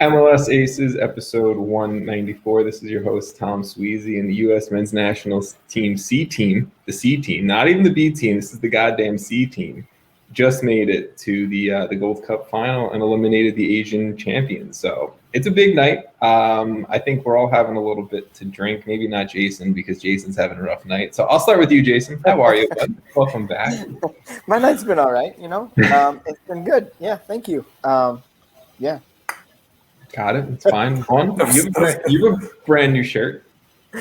MLS Aces, episode 194. This is your host, Tom Sweezy, and the U.S. men's national team, C team, the C team, not even the B team. This is the goddamn C team. Just made it to the Gold Cup final and eliminated the Asian champions. So it's a big night. I think we're all having a little bit to drink. Maybe not Jason, because Jason's having a rough night. So I'll start with you, Jason. How are you, bud? Welcome back. My night's been all right. It's been good. Yeah, thank you. Yeah. Got it. It's fine. Vaughn, you have a brand new shirt.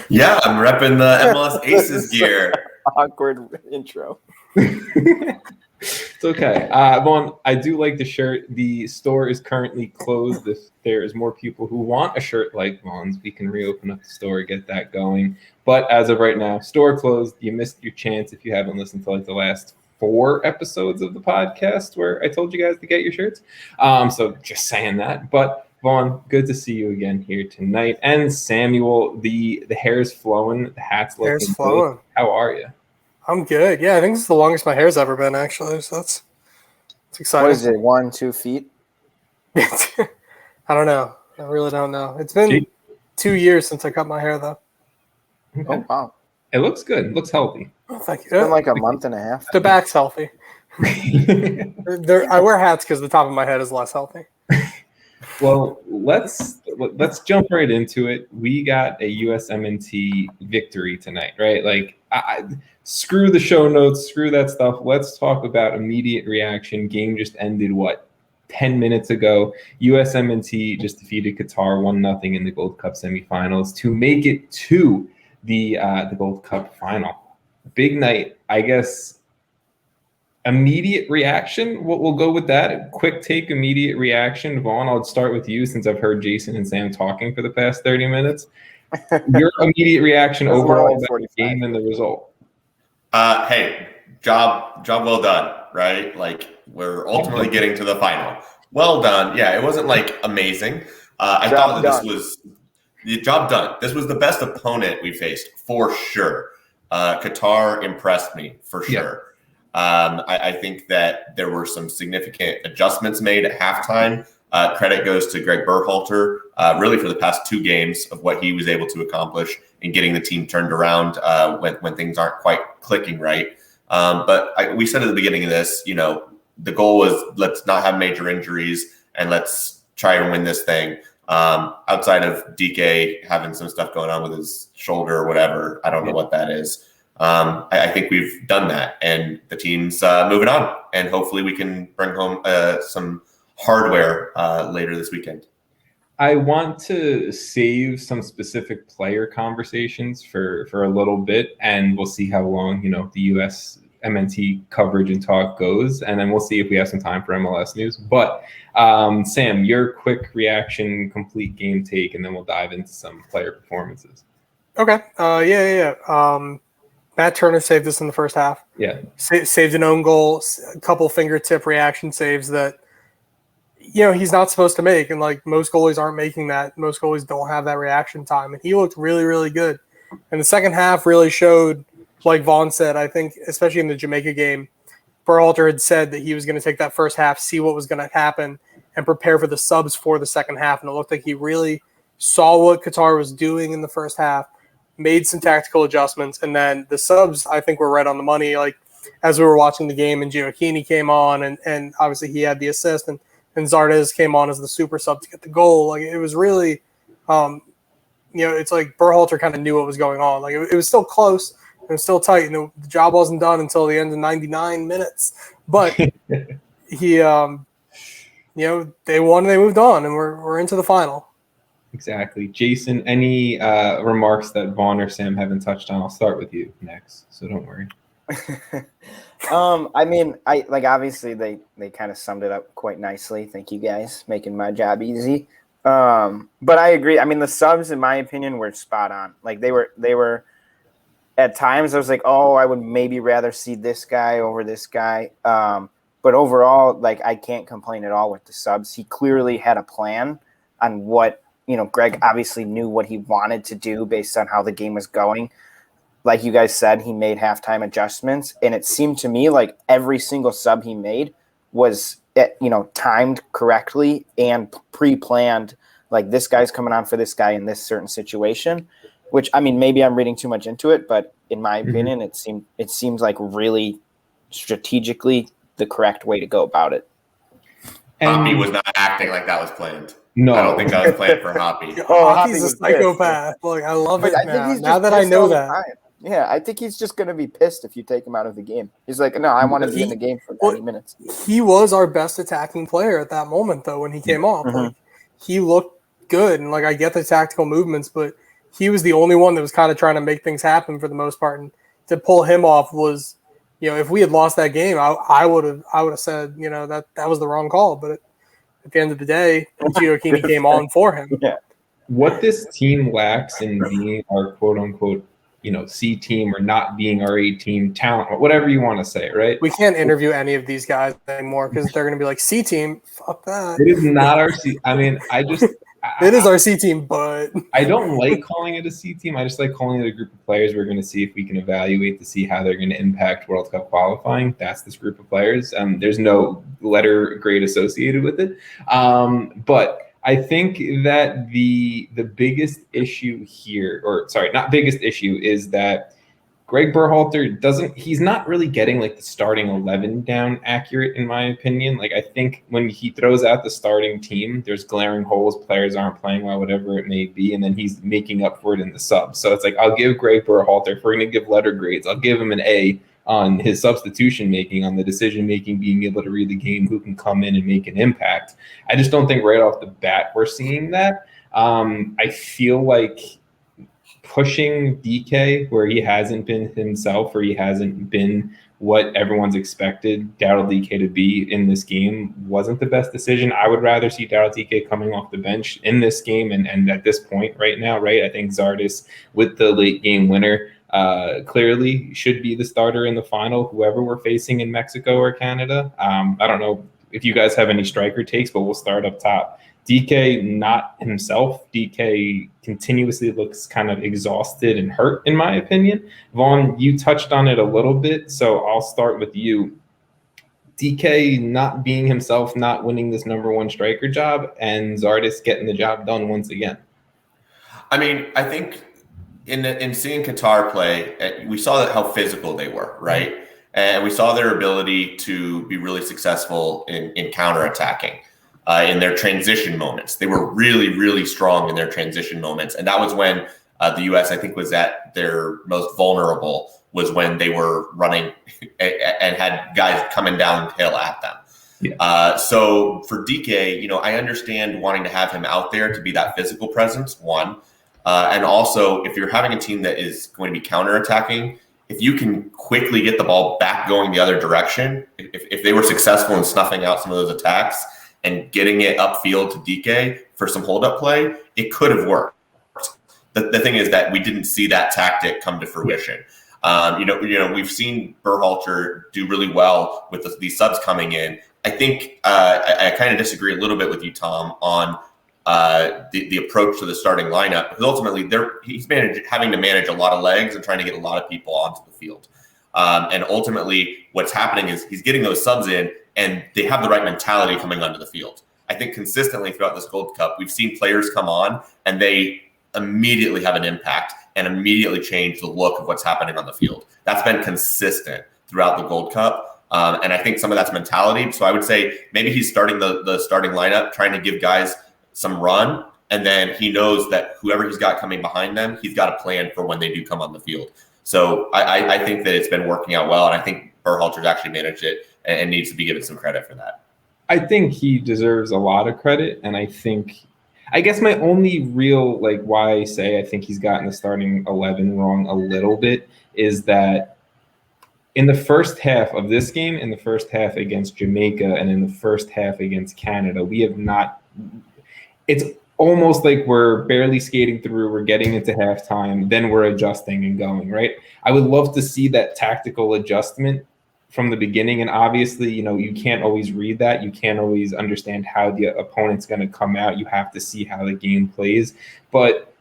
Yeah, I'm repping the MLS Aces gear. Awkward intro. It's okay. Vaughn, I do like the shirt. The store is currently closed. If there's more people who want a shirt like Vaughn's, we can reopen up the store, get that going. But as of right now, store closed. You missed your chance if you haven't listened to like the last 4 episodes of the podcast where I told you guys to get your shirts. So just saying that. But Vaughn, good to see you again here tonight. And Samuel, the hair's flowing, the hat's looking hair's flowing. Good. How are you? I'm good. Yeah, I think this is the longest my hair's ever been, actually. So it's exciting. What is it, 1-2 feet? I don't know. I really don't know. It's been 2 years since I cut my hair, though. Okay. Oh, wow. It looks good. It looks healthy. Oh, thank you. It's been like a month and a half. The back's healthy. I wear hats because the top of my head is less healthy. Well, let's jump right into it. We got a USMNT victory tonight, right? Like, screw the show notes, screw that stuff. Let's talk about immediate reaction. Game just ended, 10 minutes ago. USMNT just defeated Qatar 1-0 in the Gold Cup semifinals to make it to the Gold Cup final. Big night, I guess. Immediate reaction, we'll go with that. Quick take, immediate reaction. Vaughn, I'll start with you since I've heard Jason and Sam talking for the past 30 minutes. Your immediate reaction overall about the game and the result. Hey, job well done, right? Like, we're ultimately getting to the final. Well done. Yeah, it wasn't like amazing. I thought that this was the job done. This was the best opponent we faced for sure. Qatar impressed me for sure. Yeah. I think that there were some significant adjustments made at halftime. Credit goes to Greg Burhalter, really for the past 2 games of what he was able to accomplish in getting the team turned around when things aren't quite clicking right. But we said at the beginning of this, the goal was let's not have major injuries and let's try and win this thing. Outside of Dike having some stuff going on with his shoulder or whatever, I don't know what that is. I think we've done that, and the team's moving on, and hopefully we can bring home some hardware later this weekend. I want to save some specific player conversations for a little bit, and we'll see how long the USMNT coverage and talk goes, and then we'll see if we have some time for MLS news. But Sam, your quick reaction, complete game take, and then we'll dive into some player performances. Okay. Yeah. Matt Turner saved us in the first half. Yeah. Saved an own goal, a couple fingertip reaction saves that, he's not supposed to make. And like most goalies aren't making that. Most goalies don't have that reaction time. And he looked really, really good. And the second half really showed, like Vaughn said, I think, especially in the Jamaica game, Burhalter had said that he was going to take that first half, see what was going to happen, and prepare for the subs for the second half. And it looked like he really saw what Qatar was doing in the first half, made some tactical adjustments, and then the subs, I think, were right on the money. Like, as we were watching the game, and Gyasi came on, and obviously he had the assist, and Zardes came on as the super sub to get the goal. Like, it was really, it's like Burhalter kind of knew what was going on. Like, it was still close, it was still tight, and the job wasn't done until the end of 99 minutes. But he, they won, and they moved on, and we're into the final. Exactly. Jason, any remarks that Vaughn or Sam haven't touched on? I'll start with you next, so don't worry. I mean, obviously they kind of summed it up quite nicely. Thank you guys, making my job easy. But I agree. I mean, the subs, in my opinion, were spot on. Like, they were at times I was like, oh, I would maybe rather see this guy over this guy. But overall, like, I can't complain at all with the subs. He clearly had a plan on what, Greg obviously knew what he wanted to do based on how the game was going. Like you guys said, he made halftime adjustments, and it seemed to me like every single sub he made was, timed correctly and pre-planned like this guy's coming on for this guy in this certain situation, which, I mean, maybe I'm reading too much into it, but in my opinion, it seems like really strategically the correct way to go about it. Hoppy was not acting like that was planned. No, I don't think that was planned for Hoppy. Hoppy's a psychopath. Look, I love it now that I know that. Yeah, I think he's just going to be pissed if you take him out of the game. He's like, no, I want to be in the game for 90 minutes. He was our best attacking player at that moment, though, when he came off. Like, he looked good, and like I get the tactical movements, but he was the only one that was kind of trying to make things happen for the most part. And to pull him off was, if we had lost that game, I would have said, that was the wrong call. But at the end of the day, Gio Keeney came on for him. Yeah. What this team lacks in being our quote unquote, C team or not being our A team talent, or whatever you want to say, right? We can't interview any of these guys anymore because they're going to be like, C team, fuck that. It is not our C. I mean, it is our C team, but I don't like calling it a C team. I just like calling it a group of players we're going to see if we can evaluate to see how they're going to impact World Cup qualifying. That's this group of players. There's no letter grade associated with it. But I think that the biggest issue here, not biggest issue, is that Greg Burhalter he's not really getting like the starting 11 down accurate, in my opinion. Like, I think when he throws out the starting team, there's glaring holes, players aren't playing well, whatever it may be, and then he's making up for it in the subs. So it's like, I'll give Greg Burhalter, if we're going to give letter grades, I'll give him an A on his substitution making, on the decision making, being able to read the game, who can come in and make an impact. I just don't think right off the bat we're seeing that. I feel like pushing Dike where he hasn't been himself, or he hasn't been what everyone's expected Daryl Dike to be in this game, wasn't the best decision. I would rather see Daryl Dike coming off the bench in this game and at this point right now, right? I think Zardes, with the late game winner, clearly should be the starter in the final, whoever we're facing in Mexico or Canada. I don't know if you guys have any striker takes, but we'll start up top. Dike, not himself. Dike continuously looks kind of exhausted and hurt, in my opinion. Vaughn, you touched on it a little bit, so I'll start with you. Dike not being himself, not winning this number one striker job, and Zardes getting the job done once again. I mean, I think in seeing Qatar play, we saw how physical they were, right? And we saw their ability to be really successful in counterattacking. In their transition moments. They were really, really strong in their transition moments. And that was when the U.S., I think, was at their most vulnerable, was when they were running and had guys coming downhill at them. Yeah. So for Dike, I understand wanting to have him out there to be that physical presence, one. And also, if you're having a team that is going to be counterattacking, if you can quickly get the ball back going the other direction, if they were successful in snuffing out some of those attacks, and getting it upfield to Dike for some hold-up play, it could have worked. The thing is that we didn't see that tactic come to fruition. We've seen Burhalter do really well with these subs coming in. I think I kind of disagree a little bit with you, Tom, on the approach to the starting lineup, because ultimately he's having to manage a lot of legs and trying to get a lot of people onto the field. And ultimately, what's happening is he's getting those subs in, and they have the right mentality coming onto the field. I think consistently throughout this Gold Cup, we've seen players come on and they immediately have an impact and immediately change the look of what's happening on the field. That's been consistent throughout the Gold Cup. And I think some of that's mentality. So I would say maybe he's starting the starting lineup, trying to give guys some run. And then he knows that whoever he's got coming behind them, he's got a plan for when they do come on the field. So I think that it's been working out well. And I think Burhalter's actually managed it and needs to be given some credit for that. I think he deserves a lot of credit. And I guess my only real, why I say I think he's gotten the starting 11 wrong a little bit is that in the first half of this game, in the first half against Jamaica, and in the first half against Canada, we have not – it's almost like we're barely skating through, we're getting into halftime, then we're adjusting and going, right? I would love to see that tactical adjustment from the beginning. And obviously, you can't always read that. You can't always understand how the opponent's going to come out. You have to see how the game plays. But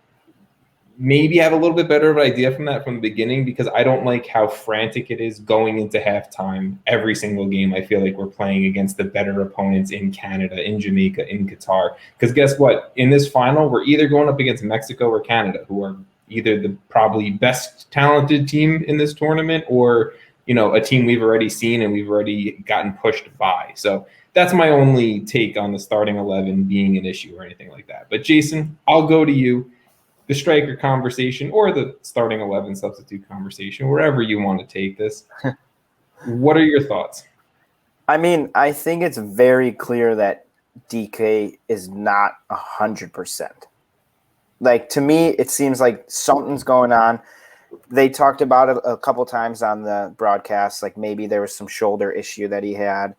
maybe have a little bit better of an idea from the beginning, because I don't like how frantic it is going into halftime every single game. I feel like we're playing against the better opponents in Canada, in Jamaica, in Qatar. Because guess what? In this final, we're either going up against Mexico or Canada, who are either the probably best talented team in this tournament, or a team we've already seen and we've already gotten pushed by. So that's my only take on the starting 11 being an issue or anything like that. But Jason, I'll go to you. The striker conversation or the starting 11 substitute conversation, wherever you want to take this. What are your thoughts? I mean, I think it's very clear that Dike is not 100%. Like, to me, it seems like something's going on. They talked about it a couple times on the broadcast, like maybe there was some shoulder issue that he had.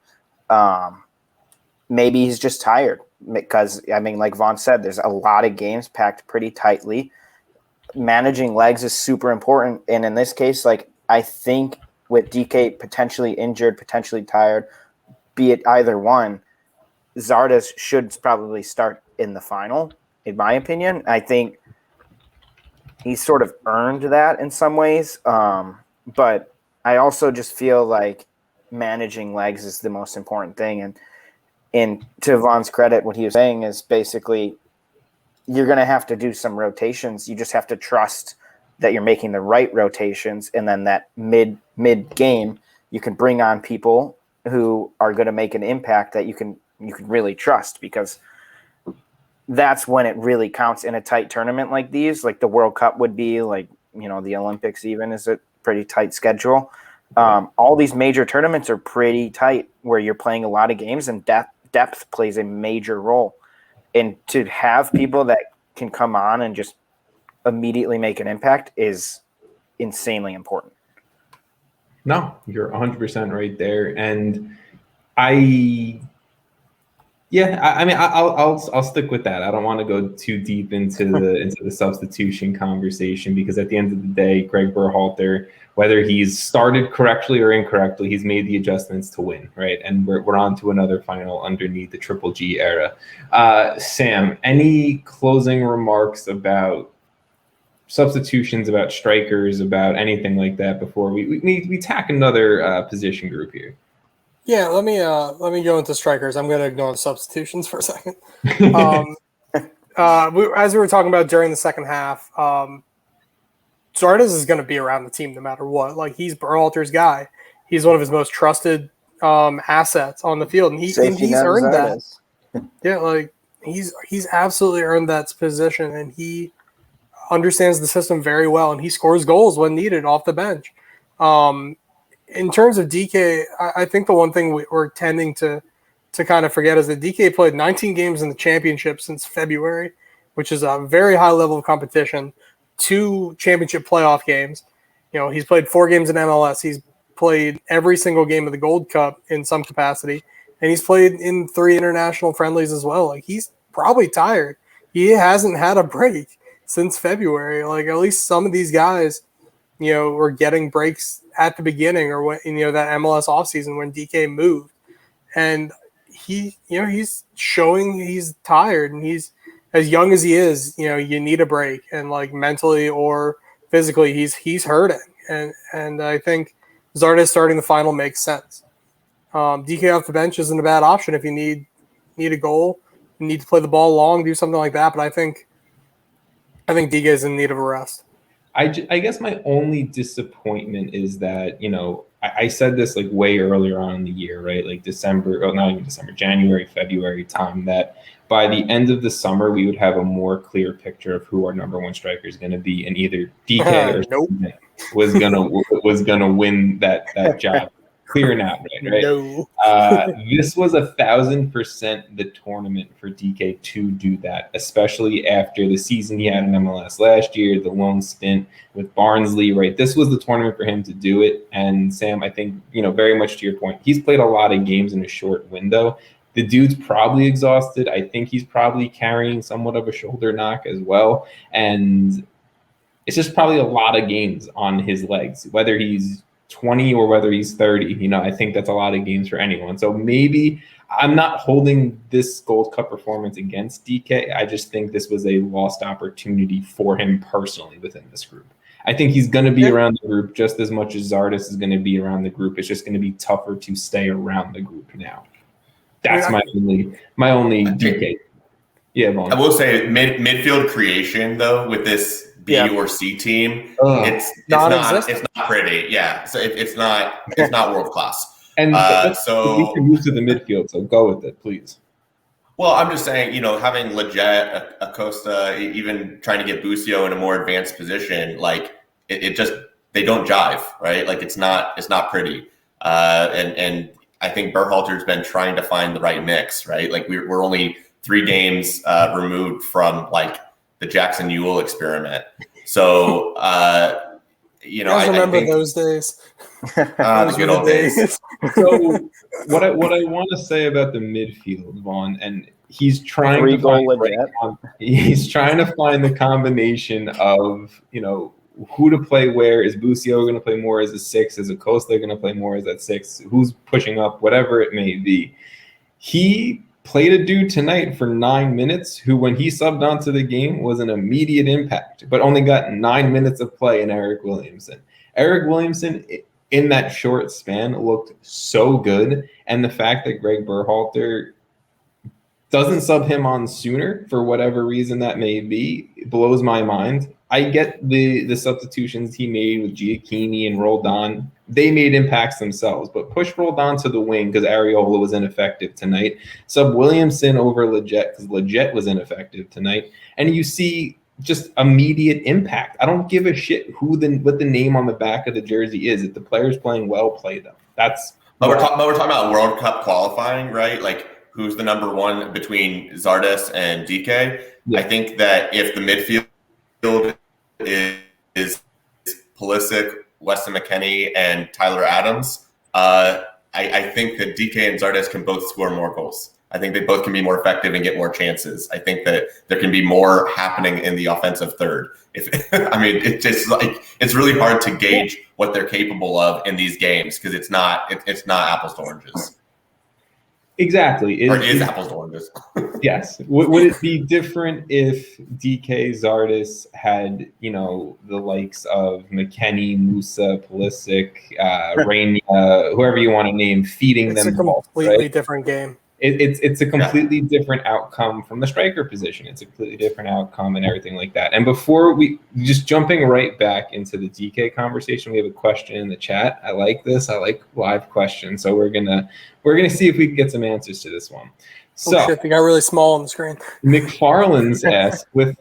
Maybe he's just tired because, I mean, like Vaughn said, there's a lot of games packed pretty tightly. Managing legs is super important. And in this case, like, I think with Dike potentially injured, potentially tired, be it either one, Zardes should probably start in the final, in my opinion. I think he's sort of earned that in some ways. But I also just feel like managing legs is the most important thing. And to Vaughn's credit, what he was saying is basically you're going to have to do some rotations. You just have to trust that you're making the right rotations. And then that mid game, you can bring on people who are going to make an impact that you can really trust, because that's when it really counts in a tight tournament like these, like the World Cup would be, like, the Olympics even is a pretty tight schedule. All these major tournaments are pretty tight where you're playing a lot of games, and depth plays a major role. And to have people that can come on and just immediately make an impact is insanely important. No, you're 100% right there. And I mean, I'll stick with that. I don't want to go too deep into the substitution conversation, because at the end of the day, Greg Burhalter, whether he's started correctly or incorrectly, he's made the adjustments to win, right? And we're on to another final underneath the Triple G era. Sam, any closing remarks about substitutions, about strikers, about anything like that before we tack another position group here? Yeah, let me go into strikers. I'm going to ignore the substitutions for a second. As we were talking about during the second half, Zardes is going to be around the team no matter what. Like, he's Burhalter's guy. He's one of his most trusted assets on the field, and he's earned that. Yeah, like he's absolutely earned that position, and he understands the system very well, and he scores goals when needed off the bench. In terms of Dike, I think the one thing we're tending to kind of forget is that Dike played 19 games in the championship since February, which is a very high level of competition, 2 championship playoff games. He's played 4 games in MLS. He's played every single game of the Gold Cup in some capacity, and he's played in 3 international friendlies as well. Like, he's probably tired. He hasn't had a break since February. Like, at least some of these guys, were getting breaks at the beginning, or when, that MLS offseason when Dike moved. And he's showing he's tired, and he's as young as he is, you need a break, and like mentally or physically he's hurting. And I think Zardes starting the final makes sense. Dike off the bench isn't a bad option if you need a goal, you need to play the ball long, do something like that. But I think Dike is in need of a rest. I guess my only disappointment is that, I said this like way earlier on in the year, right? Like January, February time, that by the end of the summer, we would have a more clear picture of who our number one striker is going to be, and either Dike or was going to win that job. Clear now, right? No. This was 1,000% the tournament for Dike to do that, especially after the season he had in MLS last year, the lone stint with Barnsley, right? This was the tournament for him to do it. And Sam, I think, very much to your point, he's played a lot of games in a short window. The dude's probably exhausted. I think he's probably carrying somewhat of a shoulder knock as well. And it's just probably a lot of games on his legs, whether he's 20 or whether he's 30. I think that's a lot of games for anyone. So maybe I'm not holding this Gold Cup performance against Dike. I just think this was a lost opportunity for him personally within this group. I think he's going to be around the group just as much as Zardes is going to be around the group. It's just going to be tougher to stay around the group now. That's my only Dike. Yeah, Vaughn. I will say midfield creation though with this B or C team, it's not pretty. Yeah, so it's not world class. And so we can move to the midfield. So go with it, please. Well, I'm just saying, having Lletget, Acosta, even trying to get Busio in a more advanced position, like it just they don't jive, right? Like it's not pretty. And I think Burhalter's been trying to find the right mix, right? Like we're only 3 games removed from like the Jackson Ewell experiment. So I remember those days. The good old days. So what I want to say about the midfield, Vaughn, and he's trying to find the combination of who to play where. Is Busio going to play more as a 6? Is Acosta going to play more as that 6? Who's pushing up? Whatever it may be. He played a dude tonight for 9 minutes who, when he subbed onto the game, was an immediate impact, but only got 9 minutes of play in Eric Williamson. Eric Williamson, in that short span, looked so good, and the fact that Greg Burhalter doesn't sub him on sooner, for whatever reason that may be, blows my mind. I get the substitutions he made with Giacchini and Roldan. They made impacts themselves, but push Roldan to the wing because Areola was ineffective tonight. Sub Williamson over Lletget because Lletget was ineffective tonight. And you see just immediate impact. I don't give a shit what the name on the back of the jersey is. If the player's playing well, play them. But we're talking about World Cup qualifying, right? Like who's the number one between Zardes and Dike? Yeah. I think that if the midfield is Pulisic, Weston McKennie, and Tyler Adams, I think that Dike and Zardes can both score more goals. I think they both can be more effective and get more chances. I think that there can be more happening in the offensive third. It's just like it's really hard to gauge what they're capable of in these games because it's not apples to oranges. Exactly. Or is apples to oranges. Yes. Would it be different if DK Zardes had, the likes of McKennie, Musa, Pulisic, Reyna, whoever you want to name, feeding them? It's a completely different game. It's a completely different outcome from the striker position. It's a completely different outcome and everything like that. And before we just jumping right back into the DK conversation, we have a question in the chat. I like this. I like live questions. So we're gonna see if we can get some answers to this one. So they got really small on the screen. McFarland's asked, with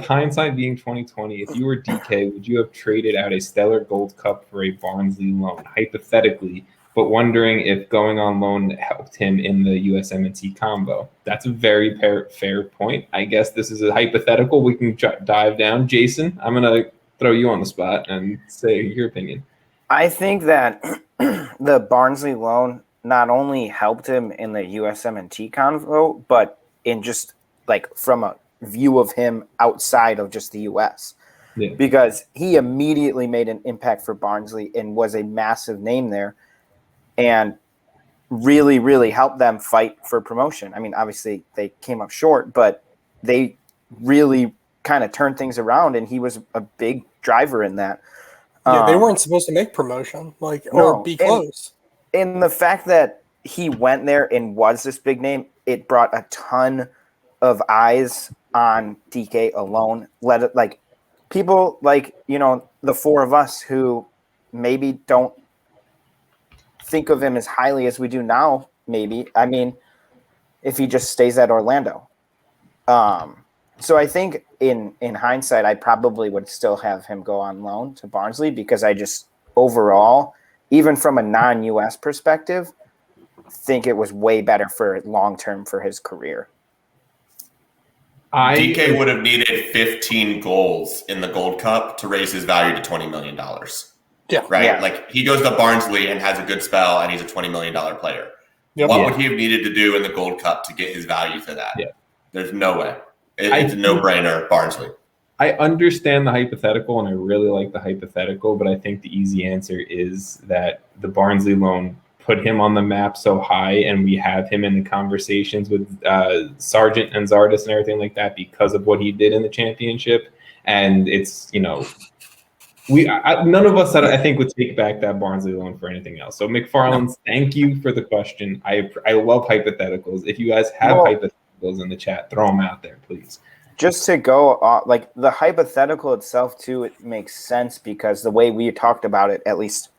hindsight being 2020, if you were DK, would you have traded out a stellar Gold Cup for a Barnsley loan? Hypothetically, but wondering if going on loan helped him in the USMNT combo. That's a very fair point. I guess this is a hypothetical. We can dive down. Jason, I'm going to throw you on the spot and say your opinion. I think that the Barnsley loan not only helped him in the USMNT convo, but in just like from a view of him outside of just the US. Yeah. Because he immediately made an impact for Barnsley and was a massive name there. And really, really helped them fight for promotion. I mean, obviously they came up short, but they really kind of turned things around, and he was a big driver in that. Yeah, they weren't supposed to make promotion, or be close. And the fact that he went there and was this big name, it brought a ton of eyes on DK alone. People the four of us who maybe don't think of him as highly as we do now, maybe. I mean, if he just stays at Orlando. So I think in hindsight, I probably would still have him go on loan to Barnsley because I just overall, even from a non-US perspective, think it was way better for long-term for his career. DK would have needed 15 goals in the Gold Cup to raise his value to $20 million. Yeah. Right? Yeah. Like he goes to Barnsley and has a good spell and he's a $20 million player. Yep. What would he have needed to do in the Gold Cup to get his value to that? Yeah. There's no way. It's a no-brainer, Barnsley. I understand the hypothetical and I really like the hypothetical, but I think the easy answer is that the Barnsley loan put him on the map so high, and we have him in the conversations with Sargent and Zardes and everything like that because of what he did in the championship. And it's, none of us, I think, would take back that Barnsley loan for anything else. So McFarland, Thank you for the question. I love hypotheticals. If you guys have hypotheticals in the chat, throw them out there, please. Just to go off, like the hypothetical itself too, it makes sense because the way we talked about it, at least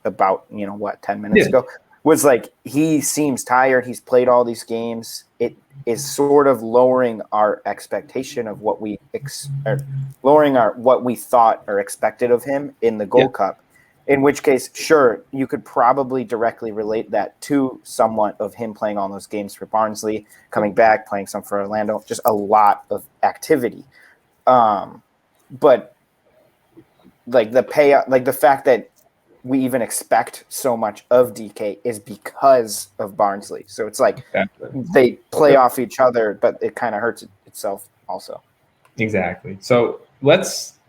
about 10 minutes ago, was like he seems tired. He's played all these games. It is sort of lowering our expectation of what we what we thought or expected of him in the Gold Cup. In which case, sure, you could probably directly relate that to somewhat of him playing all those games for Barnsley, coming back, playing some for Orlando, just a lot of activity. But like the payout, like the fact that we even expect so much of Dike is because of Barnsley. So it's like they play off each other, but it kind of hurts itself also. Exactly. So let's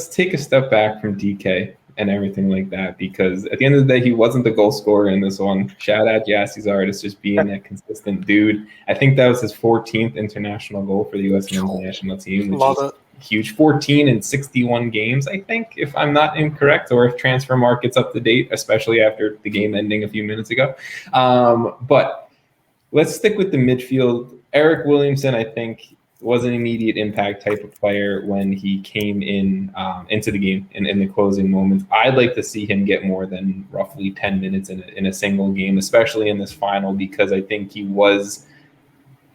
take a step back from Dike and everything like that, because at the end of the day, he wasn't the goal scorer in this one. Shout out Gyasi Zardes, just being that consistent dude. I think that was his 14th international goal for the U.S. men's national team, which is huge. 14 in 61 games, I think, if I'm not incorrect, or if transfer market's up to date, especially after the game ending a few minutes ago. But let's stick with the midfield. Eric Williamson, I think, was an immediate impact type of player when he came into the game in the closing moments. I'd like to see him get more than roughly 10 minutes in a single game, especially in this final, because I think he was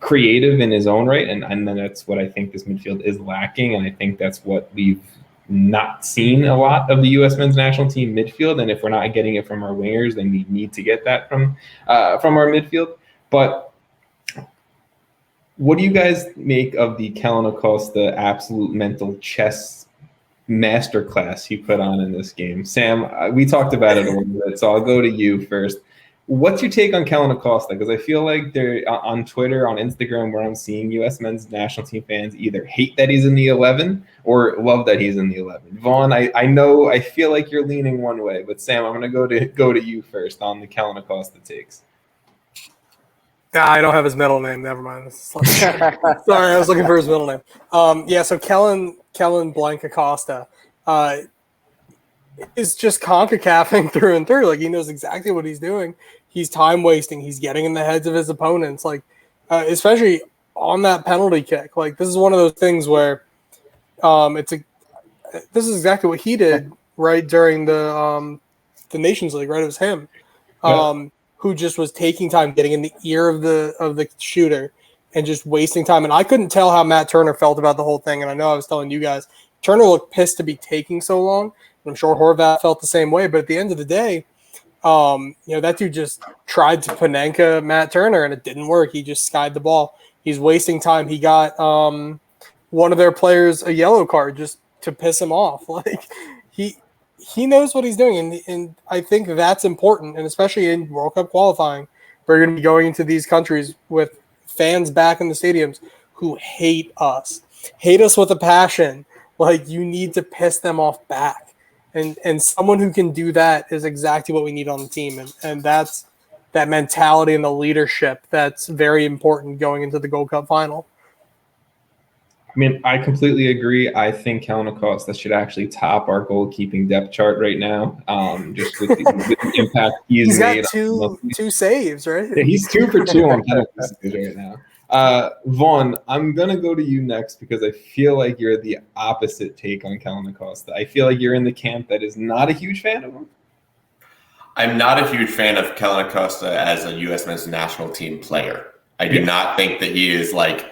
creative in his own right, and then that's what I think this midfield is lacking, and I think that's what we've not seen a lot of the U.S. men's national team midfield, and if we're not getting it from our wingers, then we need to get that from our midfield. But what do you guys make of the Kellen Acosta absolute mental chess masterclass he put on in this game? Sam, we talked about it a little bit, so I'll go to you first. What's your take on Kellen Acosta? Because I feel like they're on Twitter, on Instagram, where I'm seeing U.S. men's national team fans either hate that he's in the 11 or love that he's in the 11. Vaughn, I feel like you're leaning one way, but Sam, I'm going to go to you first on the Kellen Acosta takes. I don't have his middle name. Never mind. Sorry, I was looking for his middle name. So Kellen blank Acosta is just CONCACAFing through and through. Like, he knows exactly what he's doing. He's time wasting. He's getting in the heads of his opponents. Like, especially on that penalty kick. Like, this is one of those things where this is exactly what he did right during the Nations League. Right, it was him. Who just was taking time, getting in the ear of the shooter and just wasting time. And I couldn't tell how Matt Turner felt about the whole thing. And I know I was telling you guys, Turner looked pissed to be taking so long. I'm sure Horvath felt the same way. But at the end of the day, that dude just tried to Panenka Matt Turner, and it didn't work. He just skied the ball. He's wasting time. He got one of their players a yellow card just to piss him off. Like, he knows what he's doing, and I think that's important, and especially in World Cup qualifying, we're going to be going into these countries with fans back in the stadiums who hate us with a passion. Like, you need to piss them off back, and someone who can do that is exactly what we need on the team, and that's that mentality and the leadership that's very important going into the Gold Cup final. I mean, I completely agree. I think Kellen Acosta should actually top our goalkeeping depth chart right now. Just with the impact he's made. Got two saves, right? Yeah, he's 2 for 2 on penalties right now. Vaughn, I'm going to go to you next because I feel like you're the opposite take on Kellen Acosta. I feel like you're in the camp that is not a huge fan of him. I'm not a huge fan of Kellen Acosta as a U.S. men's national team player. I do not think that he is like,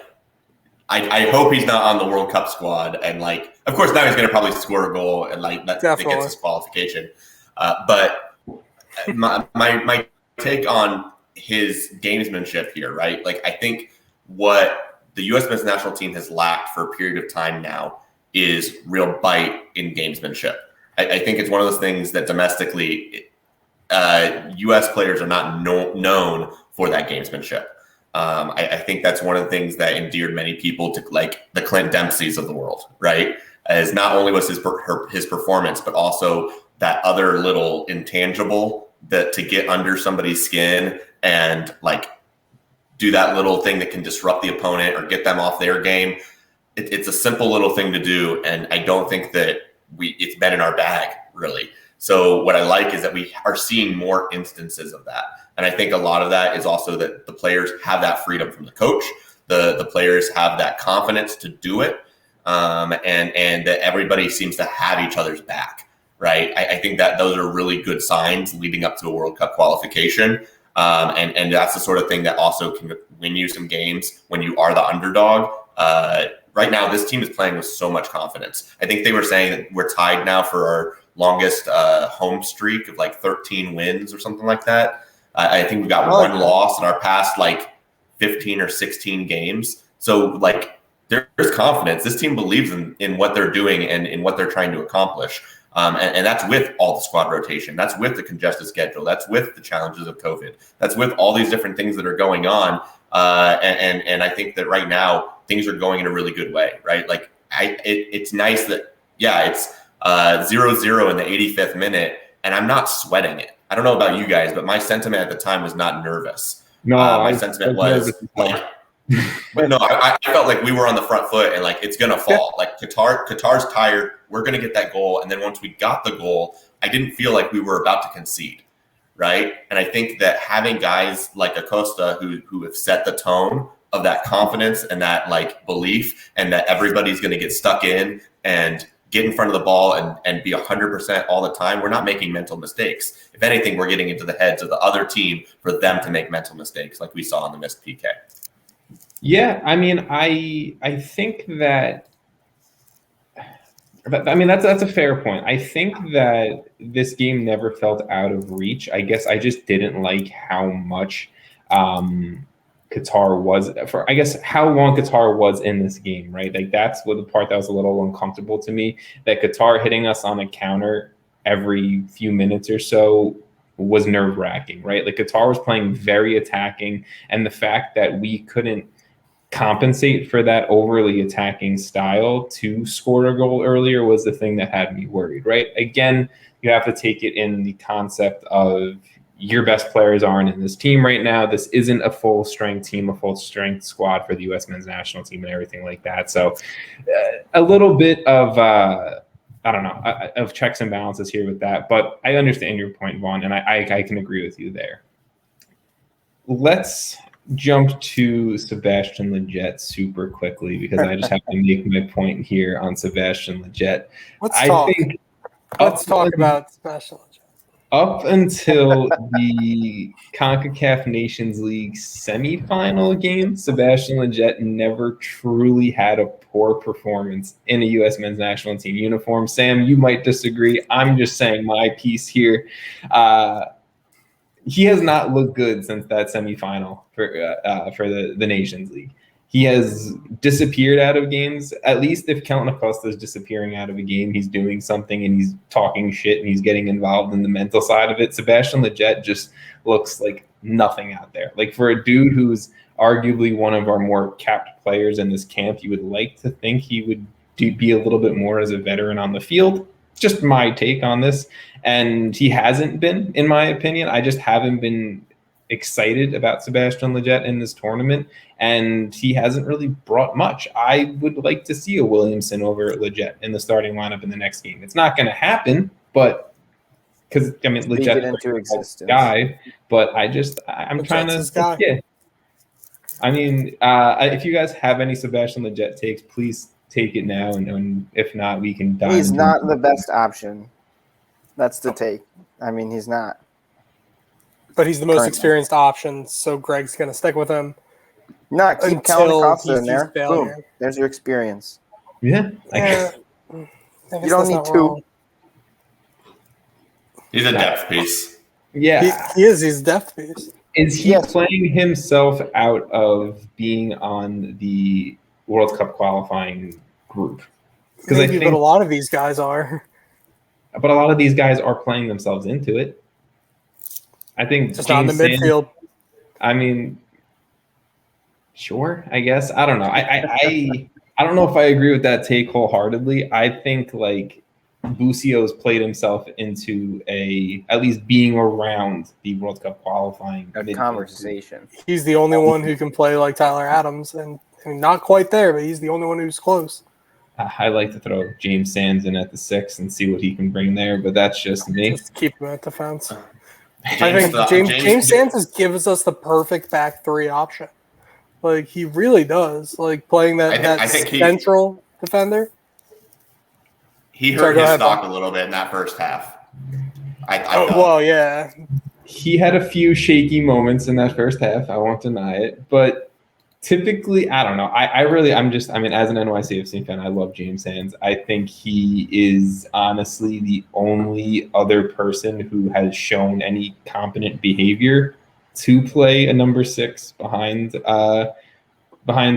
I hope he's not on the World Cup squad. And like, of course, now he's going to probably score a goal and like that gets his qualification. But my take on his gamesmanship here, right? Like, I think what the U.S. men's national team has lacked for a period of time now is real bite in gamesmanship. I think it's one of those things that domestically U.S. players are not known for that gamesmanship. I think that's one of the things that endeared many people to like the Clint Dempseys of the world, right? As not only was his performance, but also that other little intangible to get under somebody's skin and like do that little thing that can disrupt the opponent or get them off their game. It's a simple little thing to do, and I don't think that it's been in our bag really. So what I like is that we are seeing more instances of that, and I think a lot of that is also that the players have that freedom from the coach. The players have that confidence to do it, and that everybody seems to have each other's back, right? I think that those are really good signs leading up to a World Cup qualification. And that's the sort of thing that also can win you some games when you are the underdog. Right now, this team is playing with so much confidence. I think they were saying that we're tied now for our longest home streak of like 13 wins or something like that. I think we've got one loss in our past like 15 or 16 games. So like there's confidence. This team believes in what they're doing and in what they're trying to accomplish. And that's with all the squad rotation. That's with the congested schedule. That's with the challenges of COVID. That's with all these different things that are going on. And I think that right now things are going in a really good way, right? Like it's nice that, it's 0-0 in the 85th minute, and I'm not sweating it. I don't know about you guys, but my sentiment at the time was not nervous. No, my sentiment was like, but no, I felt like we were on the front foot and like it's gonna fall. Like Qatar's tired. We're gonna get that goal, and then once we got the goal, I didn't feel like we were about to concede, right? And I think that having guys like Acosta who have set the tone of that confidence and that like belief, and that everybody's gonna get stuck in and get in front of the ball and be 100% all the time. We're not making mental mistakes. If anything, we're getting into the heads of the other team for them to make mental mistakes, like we saw in the missed PK. Yeah, I mean, I think that. I mean, that's a fair point. I think that this game never felt out of reach. I guess I just didn't like how much Qatar was for. I guess how long Qatar was in this game, right? Like that's what the part that was a little uncomfortable to me. That Qatar hitting us on a counter every few minutes or so was nerve-wracking, right? Like Qatar was playing very attacking, and the fact that we couldn't compensate for that overly attacking style to score a goal earlier was the thing that had me worried, right? Again, you have to take it in the concept of your best players aren't in this team right now. This isn't a full strength team, a full strength squad for the U.S. men's national team and everything like that. So a little bit of, of checks and balances here with that, but I understand your point, Vaughn, and I can agree with you there. Let's jump to Sebastian the Jet super quickly because I just have to make my point here on Sebastian the Jet. Let's talk about Sebastian the Jet. Up until the CONCACAF Nations League semifinal game, Sebastian the Jet never truly had a poor performance in a U.S. men's national team uniform. Sam, you might disagree. I'm just saying my piece here. He has not looked good since that semifinal for the Nations League. He has disappeared out of games. At least if Kelton Acosta is disappearing out of a game, he's doing something and he's talking shit and he's getting involved in the mental side of it. Sebastian the Jet just looks like nothing out there. Like for a dude who's arguably one of our more capped players in this camp, you would like to think he would be a little bit more as a veteran on the field. Just my take on this. And he hasn't been, in my opinion. I just haven't been excited about Sebastian the Jet in this tournament, and he hasn't really brought much. I would like to see a Williamson over Lletget in the starting lineup in the next game. It's not going to happen, but because I mean Lletget's a guy, but I'm trying to yeah. I mean, if you guys have any Sebastian the Jet takes, please take it now, and if not, we can dive. He's not the best option. That's the take. I mean, he's not. But he's the most experienced option, so Greg's going to stick with him. Not keep Kelton Acosta in there. Boom. There's your experience. Yeah. You don't need two. He's a depth piece. Yeah. He is. He's a depth piece. Is he playing himself out of being on the World Cup qualifying group? Because I think a lot of these guys are. But a lot of these guys are playing themselves into it. I think just on the midfield. I mean, sure, I guess. I don't know. I don't know if I agree with that take wholeheartedly. I think like Busio's played himself into at least being around the World Cup qualifying conversation. He's the only one who can play like Tyler Adams, and not quite there, but he's the only one who's close. I like to throw James Sands in at the 6 and see what he can bring there, but that's just me. Just keep him at defense. I think James Sands gives us the perfect back 3 option. Like, he really does. Like, playing that central defender. He hurt his stock a little bit in that first half. Well, yeah. He had a few shaky moments in that first half. I won't deny it. But typically, I don't know. As an NYCFC fan, I love James Sands. I think he is honestly the only other person who has shown any competent behavior to play a number 6 behind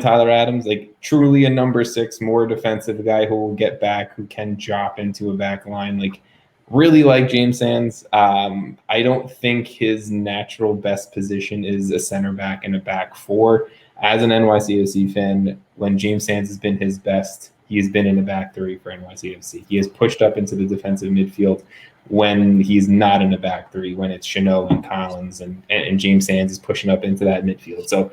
Tyler Adams, like truly a number 6, more defensive guy who will get back, who can drop into a back line. Like, really like James Sands. I don't think his natural best position is a center back and a back 4. As an NYCFC fan, when James Sands has been his best, he has been in a back 3 for NYCFC. He has pushed up into the defensive midfield when he's not in a back 3, when it's Chanot and Collins and James Sands is pushing up into that midfield. So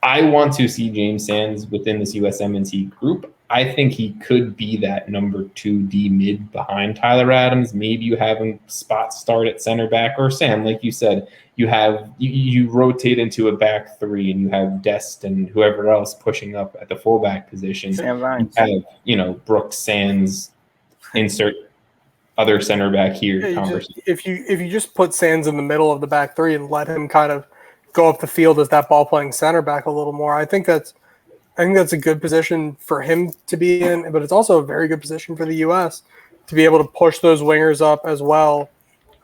I want to see James Sands within this USMNT group. I think he could be that number 2D mid behind Tyler Adams. Maybe you have him spot start at center back, or Sam, like you said, you rotate into a back 3 and you have Dest and whoever else pushing up at the fullback position. Sam You have, Brooks, Sands, insert other center back here. If you just put Sands in the middle of the back 3 and let him kind of go up the field as that ball playing center back a little more, I think that's a good position for him to be in, but it's also a very good position for the U.S. to be able to push those wingers up as well,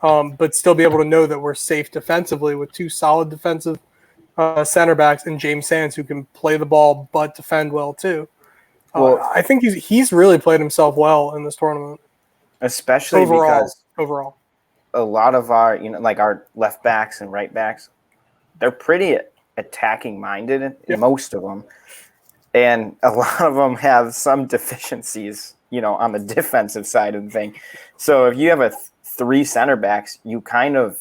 but still be able to know that we're safe defensively with 2 solid defensive center backs and James Sands who can play the ball but defend well too. I think he's really played himself well in this tournament, especially because overall a lot of our our left backs and right backs, they're pretty attacking minded, most of them. And a lot of them have some deficiencies, on the defensive side of the thing. So if you have 3 center backs, you kind of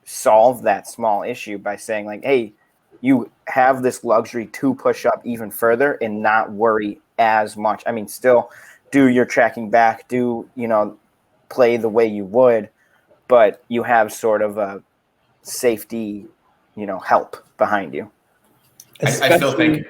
solve that small issue by saying, like, hey, you have this luxury to push up even further and not worry as much. I mean, still do your tracking back, play the way you would, but you have sort of a safety, help behind you. I still think.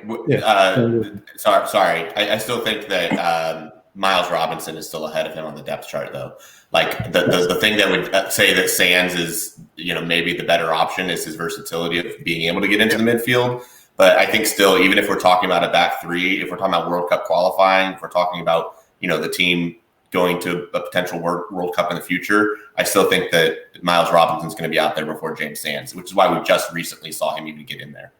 Sorry. I still think that Miles Robinson is still ahead of him on the depth chart, though. Like the thing that would say that Sands is, maybe the better option is his versatility of being able to get into the midfield. But I think still, even if we're talking about a back 3, if we're talking about World Cup qualifying, if we're talking about the team going to a potential World Cup in the future, I still think that Miles Robinson's going to be out there before James Sands, which is why we just recently saw him even get in there.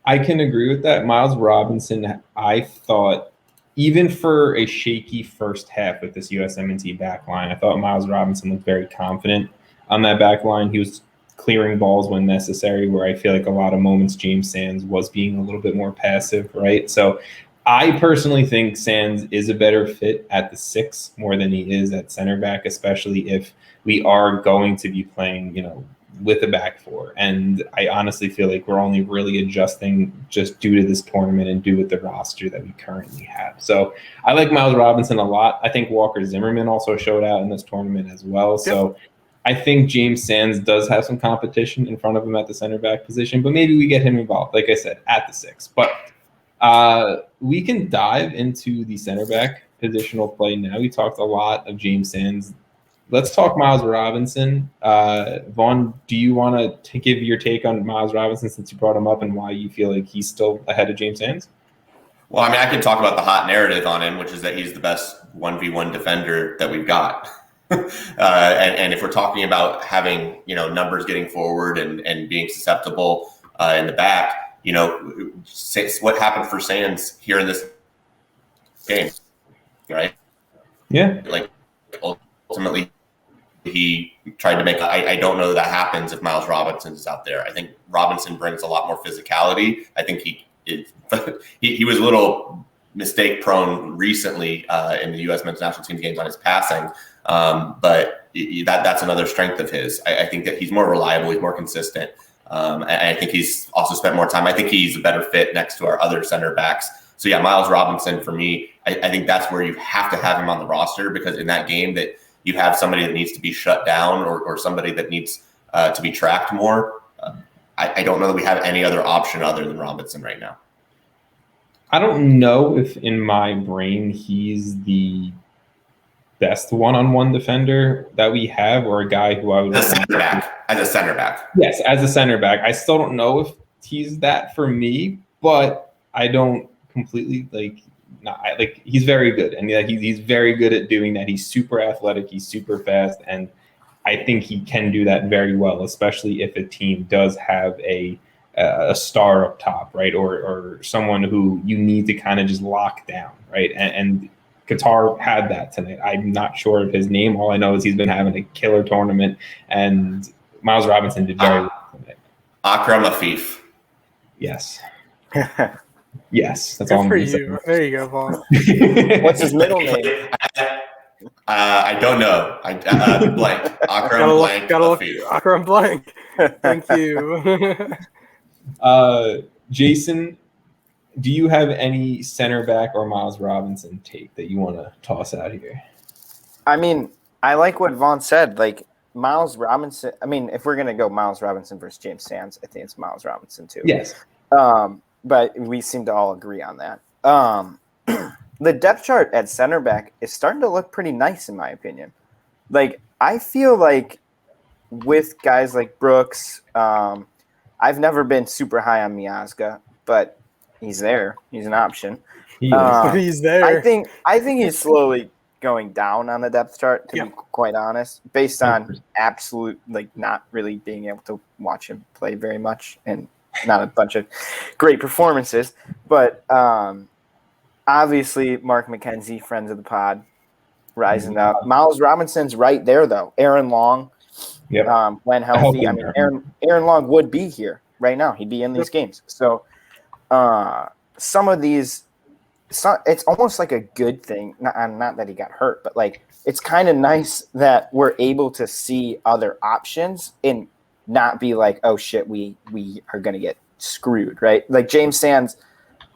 I can agree with that. Miles Robinson, I thought, even for a shaky first half with this USMNT back line, I thought Miles Robinson looked very confident on that back line. He was clearing balls when necessary, where I feel like a lot of moments James Sands was being a little bit more passive, right? So I personally think Sands is a better fit at the 6 more than he is at center back, especially if we are going to be playing, with a back 4. And I honestly feel like we're only really adjusting just due to this tournament and due with the roster that we currently have. So I like Miles Robinson a lot. I think Walker Zimmerman also showed out in this tournament as well. So I think James Sands does have some competition in front of him at the center back position, but maybe we get him involved, like I said, at the 6. But we can dive into the center back positional play now. We talked a lot of James Sands. Let's talk Miles Robinson. Vaughn, do you want to give your take on Miles Robinson since you brought him up and why you feel like he's still ahead of James Sands? Well, I mean, I can talk about the hot narrative on him, which is that he's the best 1v1 defender that we've got. And if we're talking about having, numbers getting forward and being susceptible in the back, what happened for Sands here in this game, right? Yeah. Like, ultimately, he tried to make. I don't know that happens if Miles Robinson is out there. I think Robinson brings a lot more physicality. I think he was a little mistake prone recently in the U.S. men's national team games on his passing. But that's another strength of his. I think that he's more reliable. He's more consistent. And I think he's also spent more time. I think he's a better fit next to our other center backs. So yeah, Miles Robinson for me, I think that's where you have to have him on the roster, because in that game that you have somebody that needs to be shut down or somebody that needs to be tracked more. I don't know that we have any other option other than Robinson right now. I don't know if in my brain he's the best one-on-one defender that we have, or a guy who I would as a center back. Yes, as a center back. I still don't know if he's that for me, but I don't completely he's very good, and he's very good at doing that. He's super athletic, he's super fast, and I think he can do that very well, especially if a team does have a star up top, right, or someone who you need to kind of just lock down, right? And Qatar had that tonight. I'm not sure of his name. All I know is he's been having a killer tournament, and Miles Robinson did very well tonight. Akram Afif. Yes. Yes, that's Good all I'm for going to you. say. There you go, Vaughn. What's his middle name? I don't know. Blank. Akram blank. Gotta look. Afif. Akram blank. Thank you. Jason, do you have any center back or Miles Robinson take that you want to toss out here? I mean, I like what Vaughn said. Like Miles Robinson. I mean, if we're gonna go Miles Robinson versus James Sands, I think it's Miles Robinson too. Yes. But we seem to all agree on that. The depth chart at center back is starting to look pretty nice, in my opinion. Like, I feel like with guys like Brooks, I've never been super high on Miazga, but he's there. He's an option. He's there. I think he's slowly going down on the depth chart, to be quite honest, based on absolute, not really being able to watch him play very much and not a bunch of great performances. But obviously, Mark McKenzie, friends of the pod, rising up. Miles Robinson's right there, though. Aaron Long, when healthy. I mean, Aaron Long would be here right now. He'd be in these games. So some of these, it's almost like a good thing. Not that he got hurt, but it's kind of nice that we're able to see other options and not be like, oh shit, we are gonna get screwed, right? Like James Sands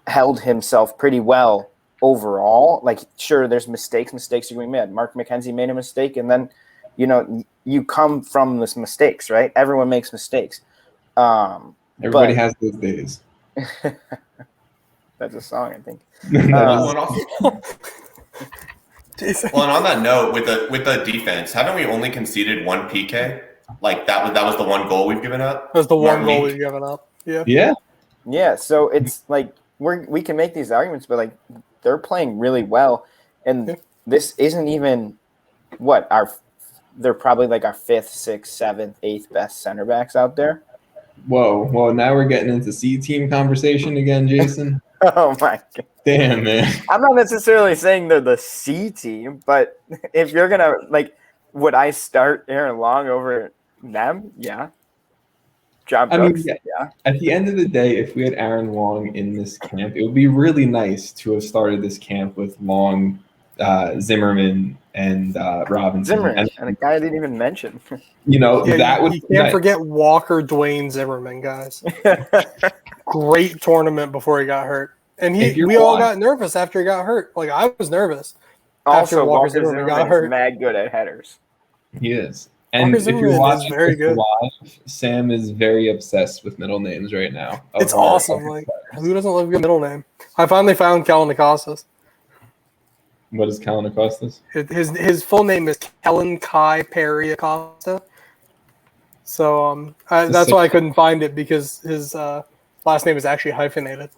held himself pretty well overall. Like, sure, there's mistakes are gonna be made. Mark McKenzie made a mistake, and then you come from this mistakes, right? Everyone makes mistakes. Everybody has those days. That's a song, I think. Well, and on that note, with the defense, haven't we only conceded one PK? Like that was the one goal we've given up. That's the one goal we've given up. Yeah. So it's like we can make these arguments, but they're playing really well, and this isn't even they're probably our 5th, 6th, 7th, 8th best center backs out there. Whoa. Well, now we're getting into C team conversation again, Jason. Oh my God. Damn, man. I'm not necessarily saying they're the C team, but if you're gonna would I start Aaron Long over them? Yeah. John Brooks? Yeah. At the end of the day, if we had Aaron Long in this camp, it would be really nice to have started this camp with Long, Zimmerman, and Robinson. Zimmerman, and a guy I didn't even mention. That would. You can't forget Walker Dwayne Zimmerman, guys. Great tournament before he got hurt, and we all got nervous after he got hurt. I was nervous. Also, Walker Zimmerman got hurt. Mad good at headers. He is. And if you're watching very good. Live, Sam is very obsessed with middle names right now. It's awesome. Who doesn't love a good middle name? I finally found Kellen Acosta. What is Kellen Acosta? His full name is Kellen Kai Perry Acosta. So that's why I couldn't find it, because his last name is actually hyphenated.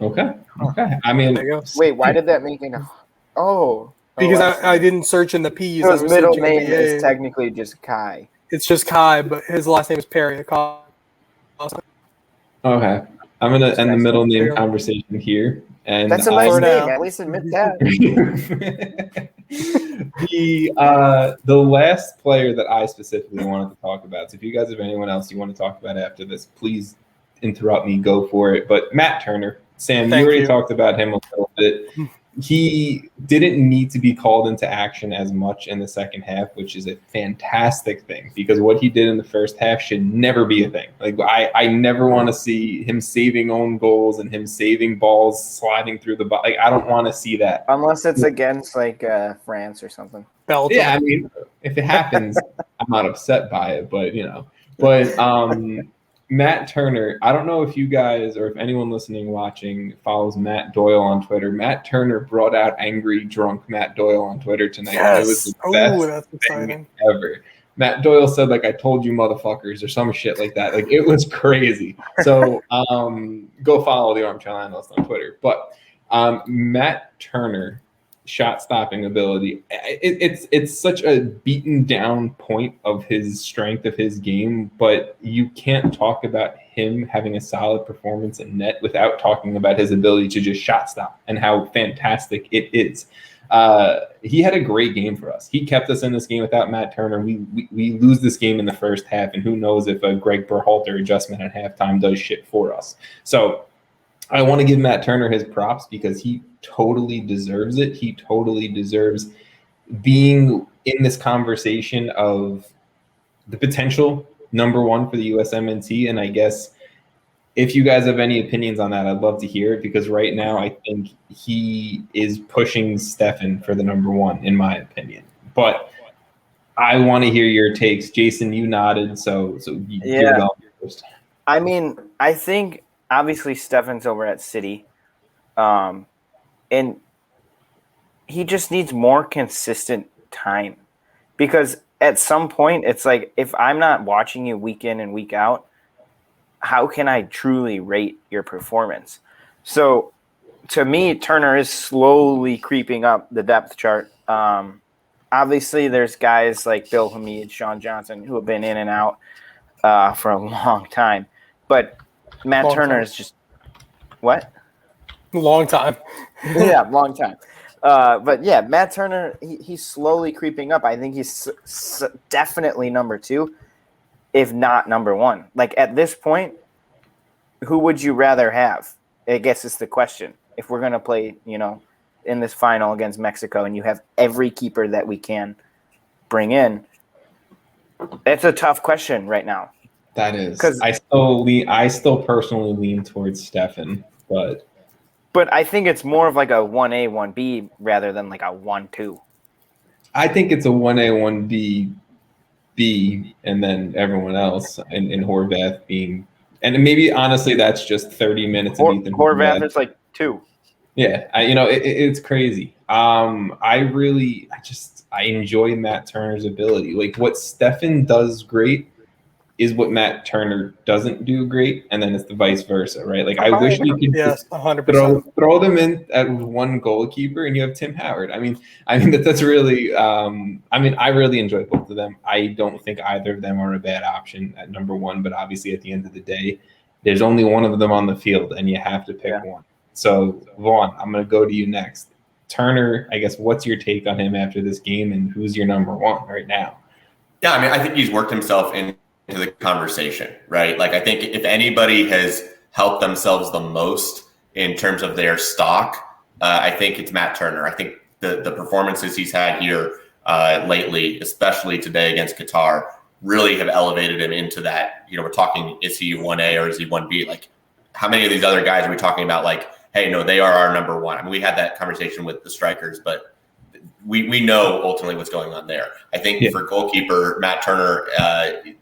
Okay. I mean, wait, why did that make it? Because I didn't search in the P's. His middle name is technically just Kai. It's just Kai, but his last name is Perry Acosta. Okay. I'm going to end the middle name conversation here. And that's a nice name. At least admit that. The last player that I specifically wanted to talk about, so if you guys have anyone else you want to talk about after this, please interrupt me, go for it. But Matt Turner, Sam, you already talked about him a little bit. He didn't need to be called into action as much in the second half, which is a fantastic thing because what he did in the first half should never be a thing. Like I never want to see him saving own goals and him saving balls sliding through the box. Like I don't want to see that unless it's against like France or something. Belgium. Yeah, I mean, if it happens, I'm not upset by it, but Matt Turner, I don't know if you guys or if anyone listening, watching follows Matt Doyle on Twitter. Matt Turner brought out angry, drunk Matt Doyle on Twitter tonight. Yes. It was the best thing ever. Matt Doyle said, like, I told you motherfuckers or some shit like that. Like, it was crazy. So go follow the Arm Channel Analyst on Twitter. But Matt Turner, shot stopping ability, it's such a beaten down point of his strength of his game, but you can't talk about him having a solid performance in net without talking about his ability to just shot stop and how fantastic it is. He had a great game for us. He kept us in this game. Without Matt Turner, we lose this game in the first half, and who knows if a Greg Burhalter adjustment at halftime does shit for us. So I want to give Matt Turner his props because he totally deserves it. He totally deserves being in this conversation of the potential number one for the USMNT. And I guess if you guys have any opinions on that, I'd love to hear it because right now I think he is pushing Stefan for the number one, in my opinion. But I want to hear your takes. Jason, you nodded, so you're going first. I mean, I think obviously Stefan's over at City, and he just needs more consistent time because at some point it's like if I'm not watching you week in and week out, how can I truly rate your performance? So to me, Turner is slowly creeping up the depth chart. Obviously, there's guys like Bill Hamid, Sean Johnson, who have been in and out for a long time, but Matt Turner is just what? Long time. Yeah, long time. But yeah, Matt Turner, he's slowly creeping up. I think he's definitely number two, if not number one. Like at this point, who would you rather have? I guess it's the question. If we're going to play, in this final against Mexico and you have every keeper that we can bring in, it's a tough question right now. That is, because I still personally lean towards Stefan, but I think it's more of like a 1A, 1B rather than like a 1-2. I think it's a 1A, 1B, B, and then everyone else, and Horvath being, and maybe honestly that's just 30 minutes of Ethan Horvath is like 2. Yeah, it's crazy. I enjoy Matt Turner's ability. Like what Stefan does great is what Matt Turner doesn't do great, and then it's the vice versa, right? Like I wish we could 100%. throw them in at one goalkeeper, and you have Tim Howard. I mean that's really. I really enjoy both of them. I don't think either of them are a bad option at number one, but obviously at the end of the day, there's only one of them on the field, and you have to pick one. So Vaughn, I'm going to go to you next. Turner, I guess, what's your take on him after this game, and who's your number one right now? Yeah, I think he's worked himself into the conversation, right? Like, I think if anybody has helped themselves the most in terms of their stock, I think it's Matt Turner. I think the performances he's had here lately, especially today against Qatar, really have elevated him into that. We're talking, is he 1A or is he 1B? Like, how many of these other guys are we talking about? Like, hey, no, they are our number one. We had that conversation with the strikers, but we know ultimately what's going on there. I think for goalkeeper, Matt Turner,